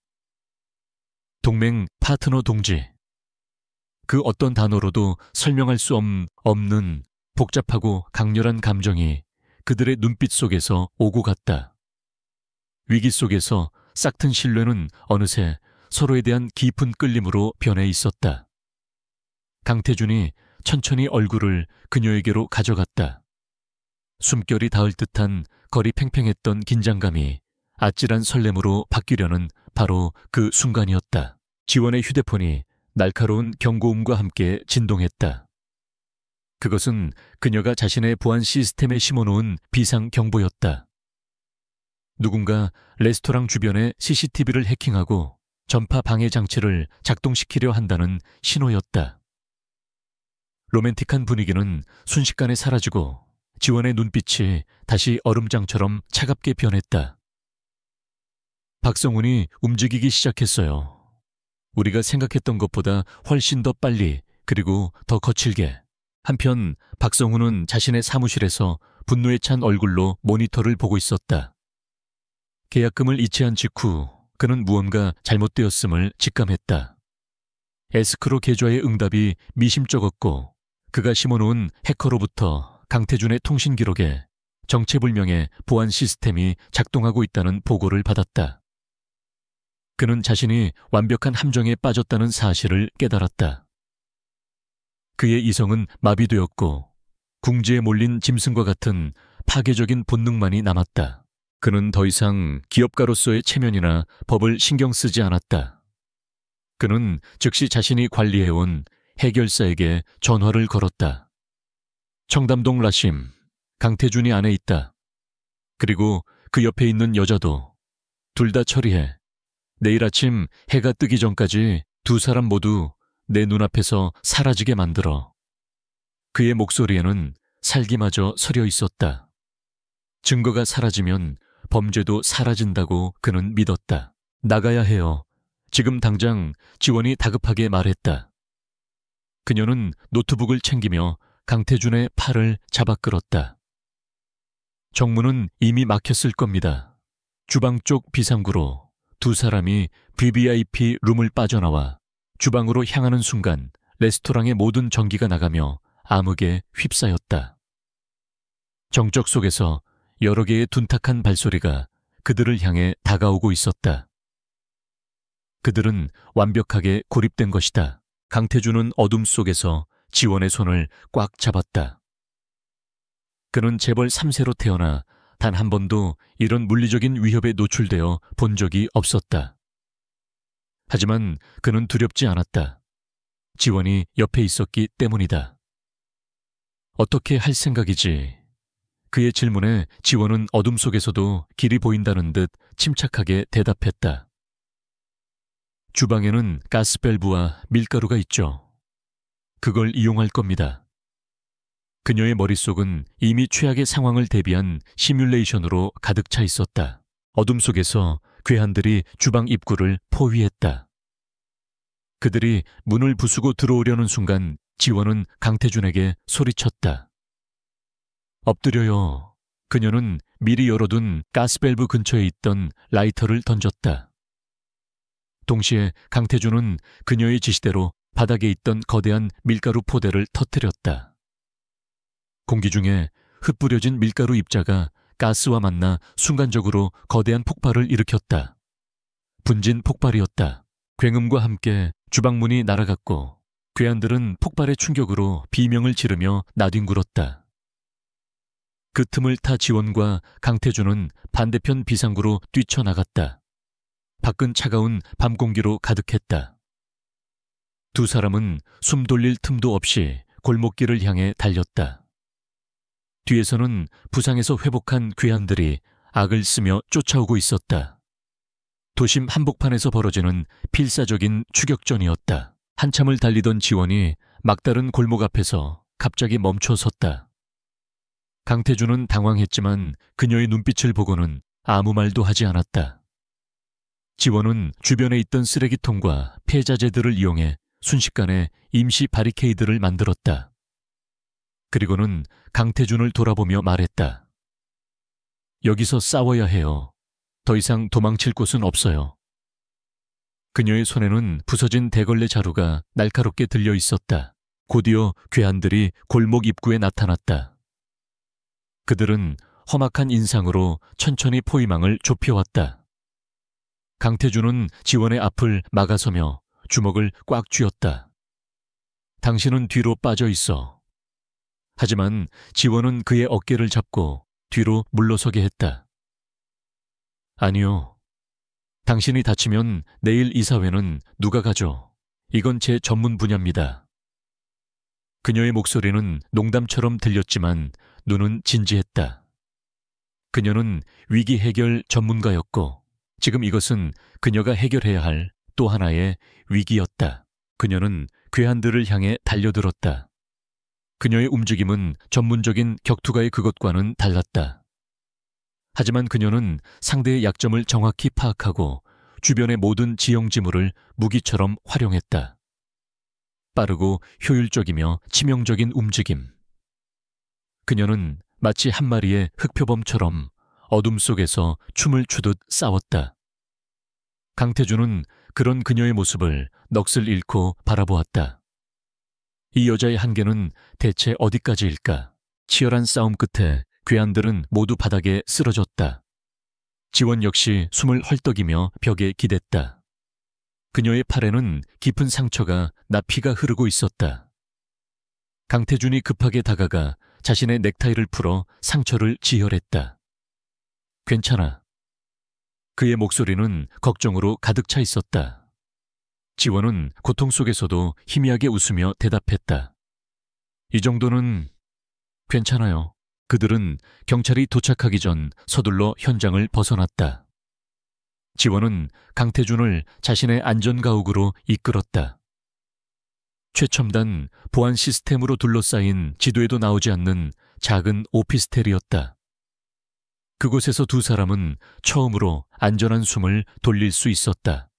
동맹 파트너 동지. 그 어떤 단어로도 설명할 수 없는 복잡하고 강렬한 감정이 그들의 눈빛 속에서 오고 갔다. 위기 속에서 싹튼 신뢰는 어느새 서로에 대한 깊은 끌림으로 변해 있었다. 강태준이 천천히 얼굴을 그녀에게로 가져갔다. 숨결이 닿을 듯한 거리 팽팽했던 긴장감이 아찔한 설렘으로 바뀌려는 바로 그 순간이었다. 지원의 휴대폰이 날카로운 경고음과 함께 진동했다. 그것은 그녀가 자신의 보안 시스템에 심어놓은 비상 경보였다. 누군가 레스토랑 주변의 CCTV를 해킹하고 전파 방해 장치를 작동시키려 한다는 신호였다. 로맨틱한 분위기는 순식간에 사라지고 지원의 눈빛이 다시 얼음장처럼 차갑게 변했다. 박성훈이 움직이기 시작했어요. 우리가 생각했던 것보다 훨씬 더 빨리, 그리고 더 거칠게. 한편 박성훈은 자신의 사무실에서 분노에 찬 얼굴로 모니터를 보고 있었다. 계약금을 이체한 직후 그는 무언가 잘못되었음을 직감했다. 에스크로 계좌의 응답이 미심쩍었고 그가 심어놓은 해커로부터 강태준의 통신 기록에 정체불명의 보안 시스템이 작동하고 있다는 보고를 받았다. 그는 자신이 완벽한 함정에 빠졌다는 사실을 깨달았다. 그의 이성은 마비되었고 궁지에 몰린 짐승과 같은 파괴적인 본능만이 남았다. 그는 더 이상 기업가로서의 체면이나 법을 신경 쓰지 않았다. 그는 즉시 자신이 관리해온 해결사에게 전화를 걸었다. 청담동 라심, 강태준이 안에 있다. 그리고 그 옆에 있는 여자도. 둘 다 처리해. 내일 아침 해가 뜨기 전까지 두 사람 모두 내 눈앞에서 사라지게 만들어. 그의 목소리에는 살기마저 서려 있었다. 증거가 사라지면 범죄도 사라진다고 그는 믿었다. 나가야 해요. 지금 당장, 지원이 다급하게 말했다. 그녀는 노트북을 챙기며 강태준의 팔을 잡아 끌었다. 정문은 이미 막혔을 겁니다. 주방 쪽 비상구로 두 사람이 VVIP 룸을 빠져나와 주방으로 향하는 순간 레스토랑의 모든 전기가 나가며 암흑에 휩싸였다. 정적 속에서 여러 개의 둔탁한 발소리가 그들을 향해 다가오고 있었다. 그들은 완벽하게 고립된 것이다. 강태준은 어둠 속에서 지원의 손을 꽉 잡았다. 그는 재벌 3세로 태어나 단 한 번도 이런 물리적인 위협에 노출되어 본 적이 없었다. 하지만 그는 두렵지 않았다. 지원이 옆에 있었기 때문이다. 어떻게 할 생각이지? 그의 질문에 지원은 어둠 속에서도 길이 보인다는 듯 침착하게 대답했다. 주방에는 가스밸브와 밀가루가 있죠. 그걸 이용할 겁니다. 그녀의 머릿속은 이미 최악의 상황을 대비한 시뮬레이션으로 가득 차 있었다. 어둠 속에서 괴한들이 주방 입구를 포위했다. 그들이 문을 부수고 들어오려는 순간 지원은 강태준에게 소리쳤다. 엎드려요. 그녀는 미리 열어둔 가스밸브 근처에 있던 라이터를 던졌다. 동시에 강태준은 그녀의 지시대로 바닥에 있던 거대한 밀가루 포대를 터뜨렸다. 공기 중에 흩뿌려진 밀가루 입자가 가스와 만나 순간적으로 거대한 폭발을 일으켰다. 분진 폭발이었다. 굉음과 함께 주방문이 날아갔고 괴한들은 폭발의 충격으로 비명을 지르며 나뒹굴었다. 그 틈을 타 지원과 강태준은 반대편 비상구로 뛰쳐나갔다. 밖은 차가운 밤 공기로 가득했다. 두 사람은 숨 돌릴 틈도 없이 골목길을 향해 달렸다. 뒤에서는 부상에서 회복한 괴한들이 악을 쓰며 쫓아오고 있었다. 도심 한복판에서 벌어지는 필사적인 추격전이었다. 한참을 달리던 지원이 막다른 골목 앞에서 갑자기 멈춰 섰다. 강태준은 당황했지만 그녀의 눈빛을 보고는 아무 말도 하지 않았다. 지원은 주변에 있던 쓰레기통과 폐자재들을 이용해 순식간에 임시 바리케이드를 만들었다. 그리고는 강태준을 돌아보며 말했다. 여기서 싸워야 해요. 더 이상 도망칠 곳은 없어요. 그녀의 손에는 부서진 대걸레 자루가 날카롭게 들려 있었다. 곧이어 괴한들이 골목 입구에 나타났다. 그들은 험악한 인상으로 천천히 포위망을 좁혀왔다. 강태준은 지원의 앞을 막아서며 주먹을 꽉 쥐었다. 당신은 뒤로 빠져 있어. 하지만 지원은 그의 어깨를 잡고 뒤로 물러서게 했다. 아니요. 당신이 다치면 내일 이사회는 누가 가죠? 이건 제 전문 분야입니다. 그녀의 목소리는 농담처럼 들렸지만 눈은 진지했다. 그녀는 위기 해결 전문가였고 지금 이것은 그녀가 해결해야 할 또 하나의 위기였다. 그녀는 괴한들을 향해 달려들었다. 그녀의 움직임은 전문적인 격투가의 그것과는 달랐다. 하지만 그녀는 상대의 약점을 정확히 파악하고 주변의 모든 지형지물을 무기처럼 활용했다. 빠르고 효율적이며 치명적인 움직임. 그녀는 마치 한 마리의 흑표범처럼 어둠 속에서 춤을 추듯 싸웠다. 강태준은 그런 그녀의 모습을 넋을 잃고 바라보았다. 이 여자의 한계는 대체 어디까지일까? 치열한 싸움 끝에 괴한들은 모두 바닥에 쓰러졌다. 지원 역시 숨을 헐떡이며 벽에 기댔다. 그녀의 팔에는 깊은 상처가 나 피가 흐르고 있었다. 강태준이 급하게 다가가 자신의 넥타이를 풀어 상처를 지혈했다. 괜찮아. 그의 목소리는 걱정으로 가득 차 있었다. 지원은 고통 속에서도 희미하게 웃으며 대답했다. 이 정도는 괜찮아요. 그들은 경찰이 도착하기 전 서둘러 현장을 벗어났다. 지원은 강태준을 자신의 안전가옥으로 이끌었다. 최첨단 보안 시스템으로 둘러싸인 지도에도 나오지 않는 작은 오피스텔이었다. 그곳에서 두 사람은 처음으로 안전한 숨을 돌릴 수 있었다.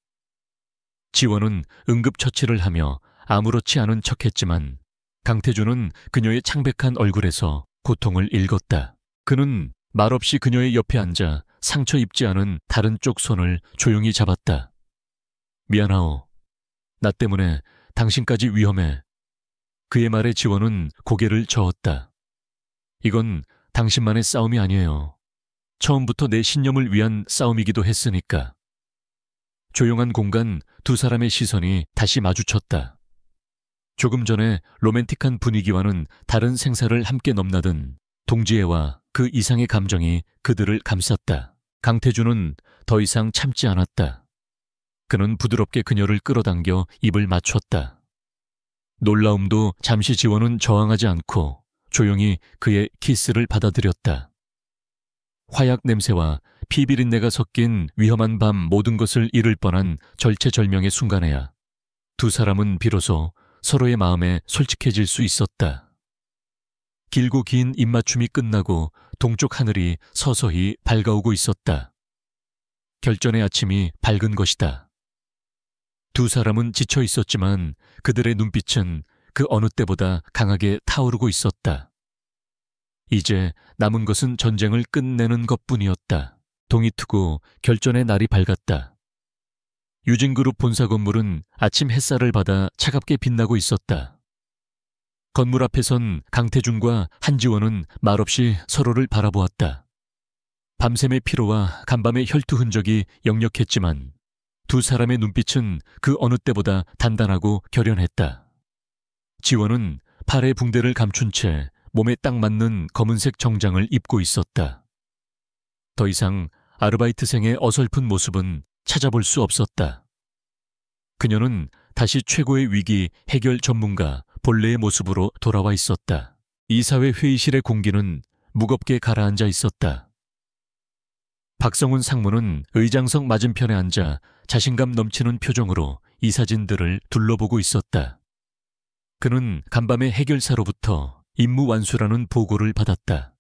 지원은 응급처치를 하며 아무렇지 않은 척했지만 강태준은 그녀의 창백한 얼굴에서 고통을 읽었다. 그는 말없이 그녀의 옆에 앉아 상처 입지 않은 다른 쪽 손을 조용히 잡았다. 미안하오. 나 때문에 당신까지 위험해. 그의 말에 지원은 고개를 저었다. 이건 당신만의 싸움이 아니에요. 처음부터 내 신념을 위한 싸움이기도 했으니까. 조용한 공간 두 사람의 시선이 다시 마주쳤다. 조금 전에 로맨틱한 분위기와는 다른 생사를 함께 넘나든 동지애와 그 이상의 감정이 그들을 감쌌다. 강태준은 더 이상 참지 않았다. 그는 부드럽게 그녀를 끌어당겨 입을 맞췄다. 놀라움도 잠시 지원은 저항하지 않고 조용히 그의 키스를 받아들였다. 화약 냄새와 피 비린내가 섞인 위험한 밤 모든 것을 잃을 뻔한 절체절명의 순간에야 두 사람은 비로소 서로의 마음에 솔직해질 수 있었다. 길고 긴 입맞춤이 끝나고 동쪽 하늘이 서서히 밝아오고 있었다. 결전의 아침이 밝은 것이다. 두 사람은 지쳐 있었지만 그들의 눈빛은 그 어느 때보다 강하게 타오르고 있었다. 이제 남은 것은 전쟁을 끝내는 것뿐이었다. 동이 트고 결전의 날이 밝았다. 유진그룹 본사 건물은 아침 햇살을 받아 차갑게 빛나고 있었다. 건물 앞에선 강태준과 한지원은 말없이 서로를 바라보았다. 밤샘의 피로와 간밤의 혈투 흔적이 역력했지만 두 사람의 눈빛은 그 어느 때보다 단단하고 결연했다. 지원은 팔에 붕대를 감춘 채 몸에 딱 맞는 검은색 정장을 입고 있었다. 더 이상 아르바이트생의 어설픈 모습은 찾아볼 수 없었다. 그녀는 다시 최고의 위기 해결 전문가 본래의 모습으로 돌아와 있었다. 이사회 회의실의 공기는 무겁게 가라앉아 있었다. 박성훈 상무는 의장석 맞은편에 앉아 자신감 넘치는 표정으로 이 사진들을 둘러보고 있었다. 그는 간밤의 해결사로부터 임무 완수라는 보고를 받았다.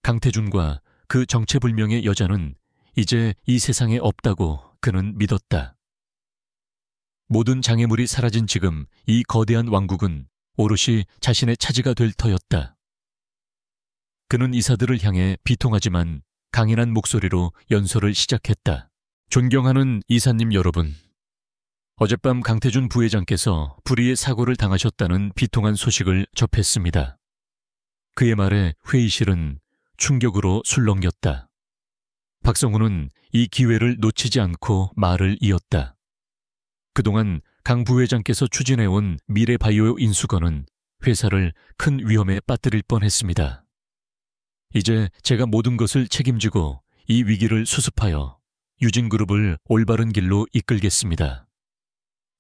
강태준과 그 정체불명의 여자는 이제 이 세상에 없다고 그는 믿었다. 모든 장애물이 사라진 지금 이 거대한 왕국은 오롯이 자신의 차지가 될 터였다. 그는 이사들을 향해 비통하지만 강인한 목소리로 연설을 시작했다. 존경하는 이사님 여러분. 어젯밤 강태준 부회장께서 불의의 사고를 당하셨다는 비통한 소식을 접했습니다. 그의 말에 회의실은 충격으로 술렁였다. 박성훈은 이 기회를 놓치지 않고 말을 이었다. 그동안 강 부회장께서 추진해온 미래바이오 인수건은 회사를 큰 위험에 빠뜨릴 뻔했습니다. 이제 제가 모든 것을 책임지고 이 위기를 수습하여 유진그룹을 올바른 길로 이끌겠습니다.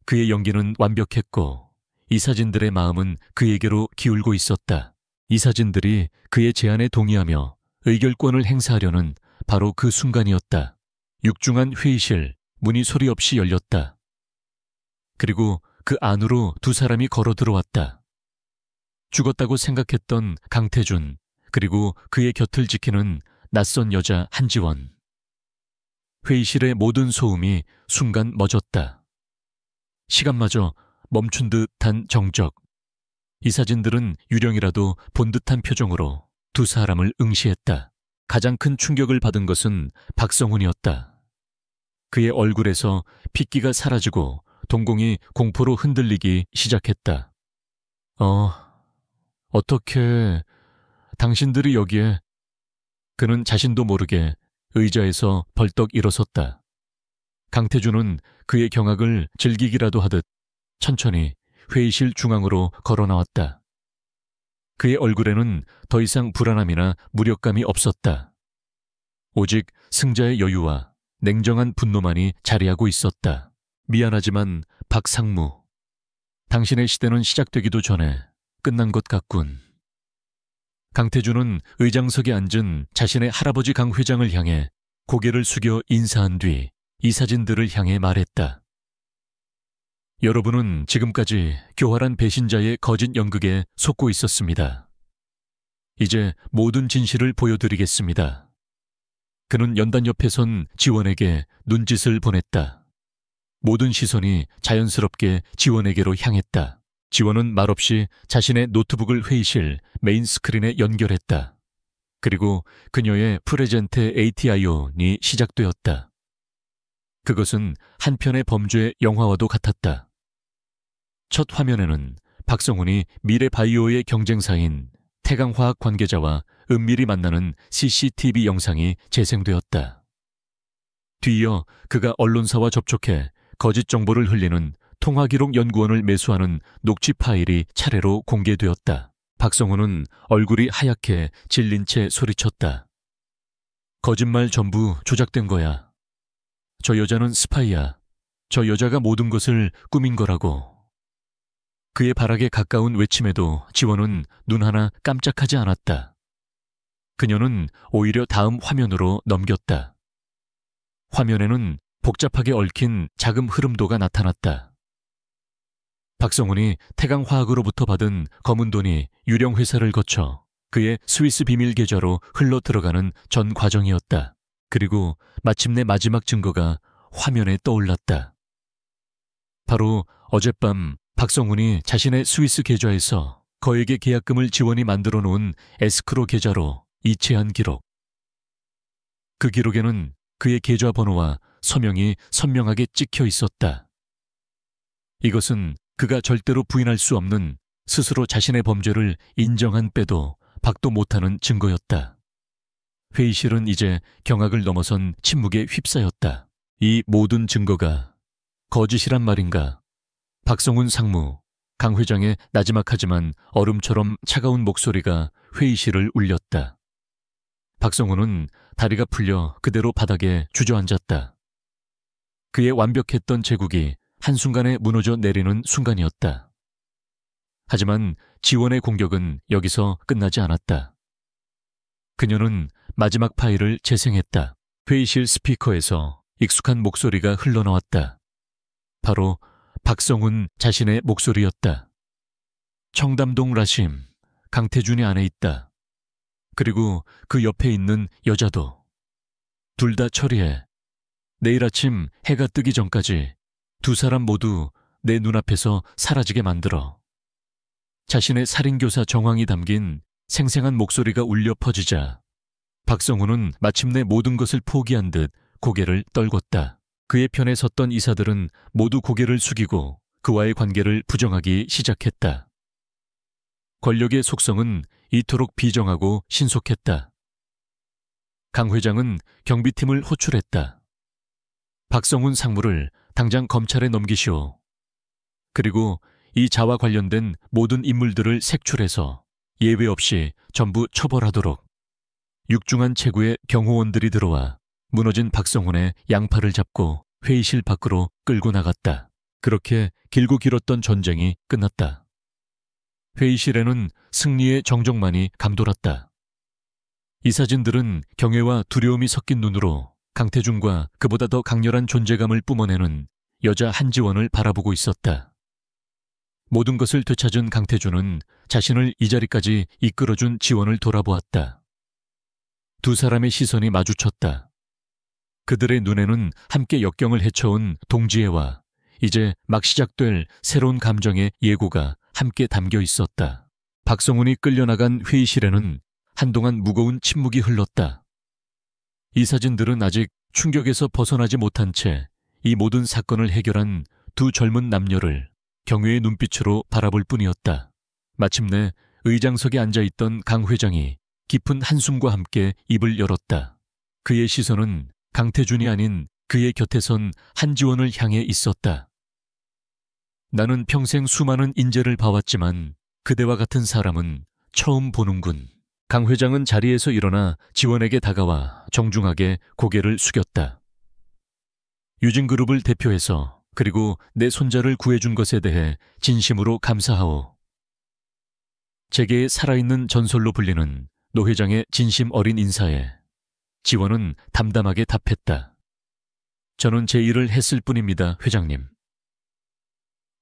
그의 연기는 완벽했고 이사진들의 마음은 그에게로 기울고 있었다. 이사진들이 그의 제안에 동의하며 의결권을 행사하려는 바로 그 순간이었다. 육중한 회의실 문이 소리 없이 열렸다. 그리고 그 안으로 두 사람이 걸어 들어왔다. 죽었다고 생각했던 강태준, 그리고 그의 곁을 지키는 낯선 여자 한지원. 회의실의 모든 소음이 순간 멎었다. 시간마저 멈춘 듯한 정적. 이사진들은 유령이라도 본 듯한 표정으로 두 사람을 응시했다. 가장 큰 충격을 받은 것은 박성훈이었다. 그의 얼굴에서 핏기가 사라지고 동공이 공포로 흔들리기 시작했다. 어떻게 당신들이 여기에... 그는 자신도 모르게 의자에서 벌떡 일어섰다. 강태준은 그의 경악을 즐기기라도 하듯 천천히 회의실 중앙으로 걸어 나왔다. 그의 얼굴에는 더 이상 불안함이나 무력감이 없었다. 오직 승자의 여유와 냉정한 분노만이 자리하고 있었다. 미안하지만 박상무, 당신의 시대는 시작되기도 전에 끝난 것 같군. 강태준은 의장석에 앉은 자신의 할아버지 강 회장을 향해 고개를 숙여 인사한 뒤 이사진들을 향해 말했다. 여러분은 지금까지 교활한 배신자의 거짓 연극에 속고 있었습니다. 이제 모든 진실을 보여드리겠습니다. 그는 연단 옆에 선 지원에게 눈짓을 보냈다. 모든 시선이 자연스럽게 지원에게로 향했다. 지원은 말없이 자신의 노트북을 회의실 메인 스크린에 연결했다. 그리고 그녀의 프레젠테 ATION이 시작되었다. 그것은 한 편의 범죄 영화와도 같았다. 첫 화면에는 박성훈이 미래바이오의 경쟁사인 태강화학 관계자와 은밀히 만나는 CCTV 영상이 재생되었다. 뒤이어 그가 언론사와 접촉해 거짓 정보를 흘리는 통화기록연구원을 매수하는 녹취 파일이 차례로 공개되었다. 박성훈은 얼굴이 하얗게 질린 채 소리쳤다. 거짓말 전부 조작된 거야. 저 여자는 스파이야. 저 여자가 모든 것을 꾸민 거라고. 그의 발악에 가까운 외침에도 지원은 눈 하나 깜짝하지 않았다. 그녀는 오히려 다음 화면으로 넘겼다. 화면에는 복잡하게 얽힌 자금 흐름도가 나타났다. 박성훈이 태강화학으로부터 받은 검은 돈이 유령회사를 거쳐 그의 스위스 비밀 계좌로 흘러 들어가는 전 과정이었다. 그리고 마침내 마지막 증거가 화면에 떠올랐다. 바로 어젯밤 박성훈이 자신의 스위스 계좌에서 거액의 계약금을 지원이 만들어 놓은 에스크로 계좌로 이체한 기록. 그 기록에는 그의 계좌번호와 서명이 선명하게 찍혀 있었다. 이것은 그가 절대로 부인할 수 없는 스스로 자신의 범죄를 인정한 빼도 박도 못하는 증거였다. 회의실은 이제 경악을 넘어선 침묵에 휩싸였다. 이 모든 증거가 거짓이란 말인가? 박성훈 상무, 강 회장의 나지막하지만 얼음처럼 차가운 목소리가 회의실을 울렸다. 박성훈은 다리가 풀려 그대로 바닥에 주저앉았다. 그의 완벽했던 제국이 한순간에 무너져 내리는 순간이었다. 하지만 지원의 공격은 여기서 끝나지 않았다. 그녀는 마지막 파일을 재생했다. 회의실 스피커에서 익숙한 목소리가 흘러나왔다. 바로 박성훈 자신의 목소리였다. 청담동 라심, 강태준이 안에 있다. 그리고 그 옆에 있는 여자도. 둘 다 처리해. 내일 아침 해가 뜨기 전까지 두 사람 모두 내 눈앞에서 사라지게 만들어. 자신의 살인교사 정황이 담긴 생생한 목소리가 울려 퍼지자 박성훈은 마침내 모든 것을 포기한 듯 고개를 떨궜다. 그의 편에 섰던 이사들은 모두 고개를 숙이고 그와의 관계를 부정하기 시작했다. 권력의 속성은 이토록 비정하고 신속했다. 강 회장은 경비팀을 호출했다. 박성훈 상무를 당장 검찰에 넘기시오. 그리고 이 자와 관련된 모든 인물들을 색출해서 예외 없이 전부 처벌하도록. 육중한 체구의 경호원들이 들어와 무너진 박성훈의 양팔을 잡고 회의실 밖으로 끌고 나갔다. 그렇게 길고 길었던 전쟁이 끝났다. 회의실에는 승리의 정적만이 감돌았다. 이 사진들은 경외와 두려움이 섞인 눈으로 강태준과 그보다 더 강렬한 존재감을 뿜어내는 여자 한지원을 바라보고 있었다. 모든 것을 되찾은 강태준은 자신을 이 자리까지 이끌어준 지원을 돌아보았다. 두 사람의 시선이 마주쳤다. 그들의 눈에는 함께 역경을 헤쳐온 동지애와 이제 막 시작될 새로운 감정의 예고가 함께 담겨 있었다. 박성훈이 끌려나간 회의실에는 한동안 무거운 침묵이 흘렀다. 이 사진들은 아직 충격에서 벗어나지 못한 채 이 모든 사건을 해결한 두 젊은 남녀를 경외의 눈빛으로 바라볼 뿐이었다. 마침내 의장석에 앉아있던 강 회장이 깊은 한숨과 함께 입을 열었다. 그의 시선은 강태준이 아닌 그의 곁에 선 한지원을 향해 있었다. 나는 평생 수많은 인재를 봐왔지만 그대와 같은 사람은 처음 보는군. 강 회장은 자리에서 일어나 지원에게 다가와 정중하게 고개를 숙였다. 유진그룹을 대표해서 그리고 내 손자를 구해준 것에 대해 진심으로 감사하오. 제게의 살아있는 전설로 불리는 노 회장의 진심 어린 인사에 지원은 담담하게 답했다. 저는 제 일을 했을 뿐입니다, 회장님.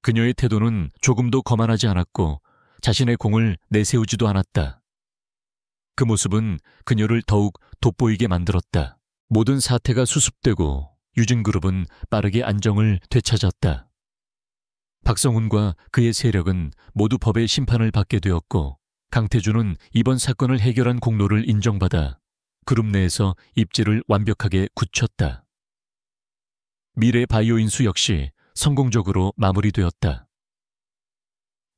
그녀의 태도는 조금도 거만하지 않았고 자신의 공을 내세우지도 않았다. 그 모습은 그녀를 더욱 돋보이게 만들었다. 모든 사태가 수습되고 유진그룹은 빠르게 안정을 되찾았다. 박성훈과 그의 세력은 모두 법의 심판을 받게 되었고 강태준은 이번 사건을 해결한 공로를 인정받아 그룹 내에서 입지를 완벽하게 굳혔다. 미래 바이오인수 역시 성공적으로 마무리되었다.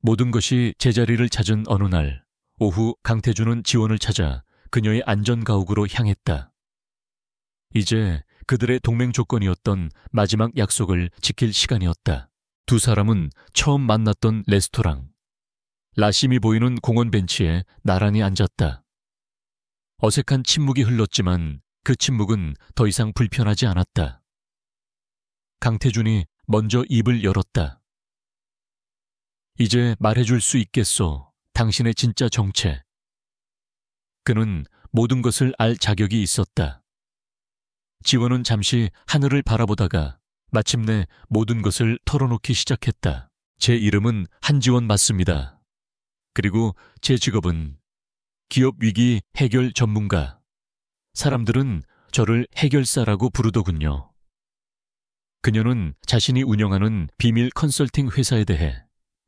모든 것이 제자리를 찾은 어느 날 오후 강태준은 지원을 찾아 그녀의 안전가옥으로 향했다. 이제 그들의 동맹 조건이었던 마지막 약속을 지킬 시간이었다. 두 사람은 처음 만났던 레스토랑. 라심이 보이는 공원 벤치에 나란히 앉았다. 어색한 침묵이 흘렀지만 그 침묵은 더 이상 불편하지 않았다. 강태준이 먼저 입을 열었다. 이제 말해줄 수 있겠소, 당신의 진짜 정체. 그는 모든 것을 알 자격이 있었다. 지원은 잠시 하늘을 바라보다가 마침내 모든 것을 털어놓기 시작했다. 제 이름은 한지원 맞습니다. 그리고 제 직업은 기업 위기 해결 전문가. 사람들은 저를 해결사라고 부르더군요. 그녀는 자신이 운영하는 비밀 컨설팅 회사에 대해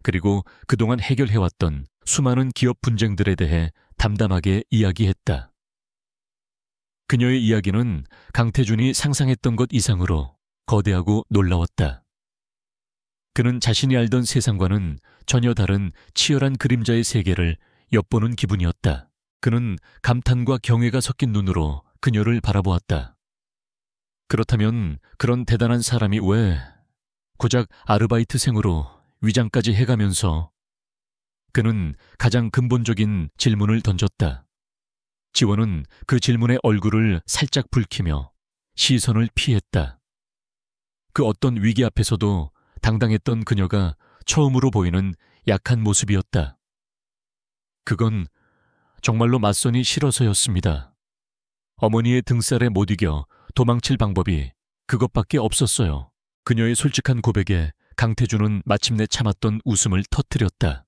그리고 그동안 해결해왔던 수많은 기업 분쟁들에 대해 담담하게 이야기했다. 그녀의 이야기는 강태준이 상상했던 것 이상으로 거대하고 놀라웠다. 그는 자신이 알던 세상과는 전혀 다른 치열한 그림자의 세계를 엿보는 기분이었다. 그는 감탄과 경외가 섞인 눈으로 그녀를 바라보았다. 그렇다면 그런 대단한 사람이 왜 고작 아르바이트생으로 위장까지 해가면서 그는 가장 근본적인 질문을 던졌다. 지원은 그 질문에 얼굴을 살짝 붉히며 시선을 피했다. 그 어떤 위기 앞에서도 당당했던 그녀가 처음으로 보이는 약한 모습이었다. 그건 정말로 맞선이 싫어서였습니다. 어머니의 등살에 못 이겨 도망칠 방법이 그것밖에 없었어요. 그녀의 솔직한 고백에 강태준은 마침내 참았던 웃음을 터뜨렸다.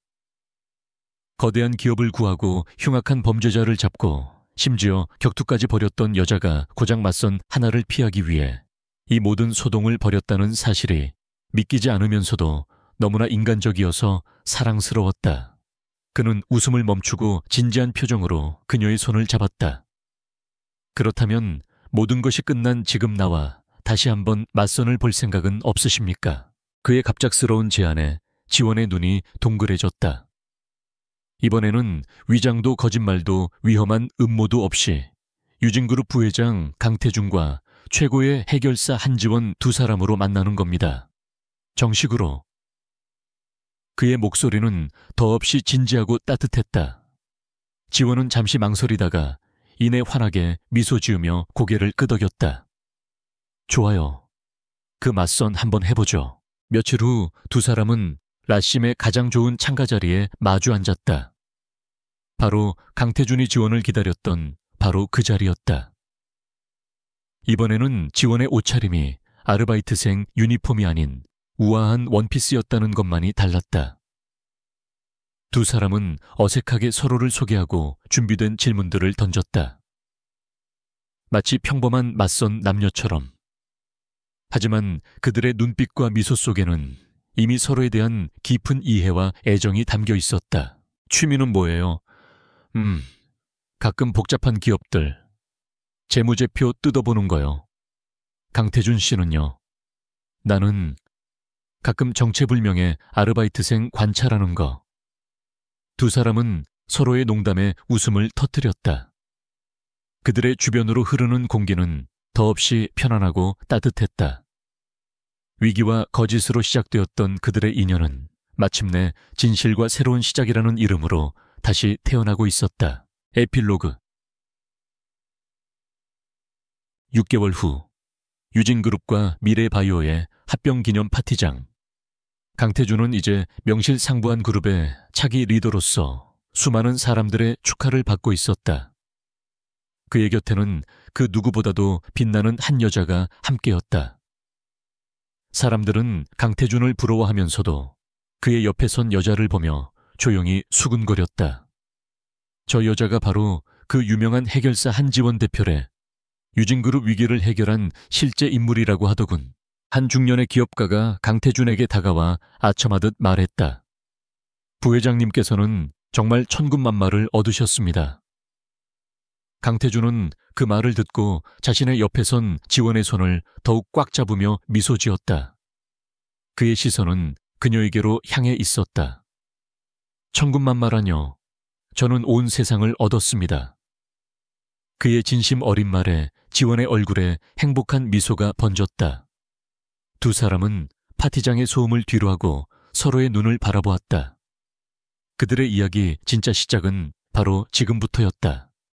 거대한 기업을 구하고 흉악한 범죄자를 잡고 심지어 격투까지 벌였던 여자가 고작 맞선 하나를 피하기 위해 이 모든 소동을 벌였다는 사실이 믿기지 않으면서도 너무나 인간적이어서 사랑스러웠다. 그는 웃음을 멈추고 진지한 표정으로 그녀의 손을 잡았다. 그렇다면 모든 것이 끝난 지금 나와 다시 한번 맞선을 볼 생각은 없으십니까? 그의 갑작스러운 제안에 지원의 눈이 동그래졌다. 이번에는 위장도 거짓말도 위험한 음모도 없이 유진그룹 부회장 강태준과 최고의 해결사 한지원 두 사람으로 만나는 겁니다. 정식으로. 그의 목소리는 더없이 진지하고 따뜻했다. 지원은 잠시 망설이다가 이내 환하게 미소 지으며 고개를 끄덕였다. 좋아요. 그 맞선 한번 해보죠. 며칠 후 두 사람은 라심의 가장 좋은 창가 자리에 마주 앉았다. 바로 강태준이 지원을 기다렸던 바로 그 자리였다. 이번에는 지원의 옷차림이 아르바이트생 유니폼이 아닌 우아한 원피스였다는 것만이 달랐다. 두 사람은 어색하게 서로를 소개하고 준비된 질문들을 던졌다. 마치 평범한 맞선 남녀처럼. 하지만 그들의 눈빛과 미소 속에는 이미 서로에 대한 깊은 이해와 애정이 담겨 있었다. 취미는 뭐예요? 가끔 복잡한 기업들. 재무제표 뜯어보는 거요. 강태준 씨는요? 나는 가끔 정체불명의 아르바이트생 관찰하는 거. 두 사람은 서로의 농담에 웃음을 터뜨렸다. 그들의 주변으로 흐르는 공기는 더없이 편안하고 따뜻했다. 위기와 거짓으로 시작되었던 그들의 인연은 마침내 진실과 새로운 시작이라는 이름으로 다시 태어나고 있었다. 에필로그. 6개월 후 유진그룹과 미래바이오의 합병기념 파티장. 강태준은 이제 명실상부한 그룹의 차기 리더로서 수많은 사람들의 축하를 받고 있었다. 그의 곁에는 그 누구보다도 빛나는 한 여자가 함께였다. 사람들은 강태준을 부러워하면서도 그의 옆에 선 여자를 보며 조용히 수근거렸다. 저 여자가 바로 그 유명한 해결사 한지원 대표래. 유진그룹 위기를 해결한 실제 인물이라고 하더군. 한 중년의 기업가가 강태준에게 다가와 아첨하듯 말했다. 부회장님께서는 정말 천군만마를 얻으셨습니다. 강태준은 그 말을 듣고 자신의 옆에 선 지원의 손을 더욱 꽉 잡으며 미소 지었다. 그의 시선은 그녀에게로 향해 있었다. 천군만마라뇨. 저는 온 세상을 얻었습니다. 그의 진심 어린 말에 지원의 얼굴에 행복한 미소가 번졌다. 두 사람은 파티장의 소음을 뒤로하고 서로의 눈을 바라보았다. 그들의 이야기 진짜 시작은 바로 지금부터였다.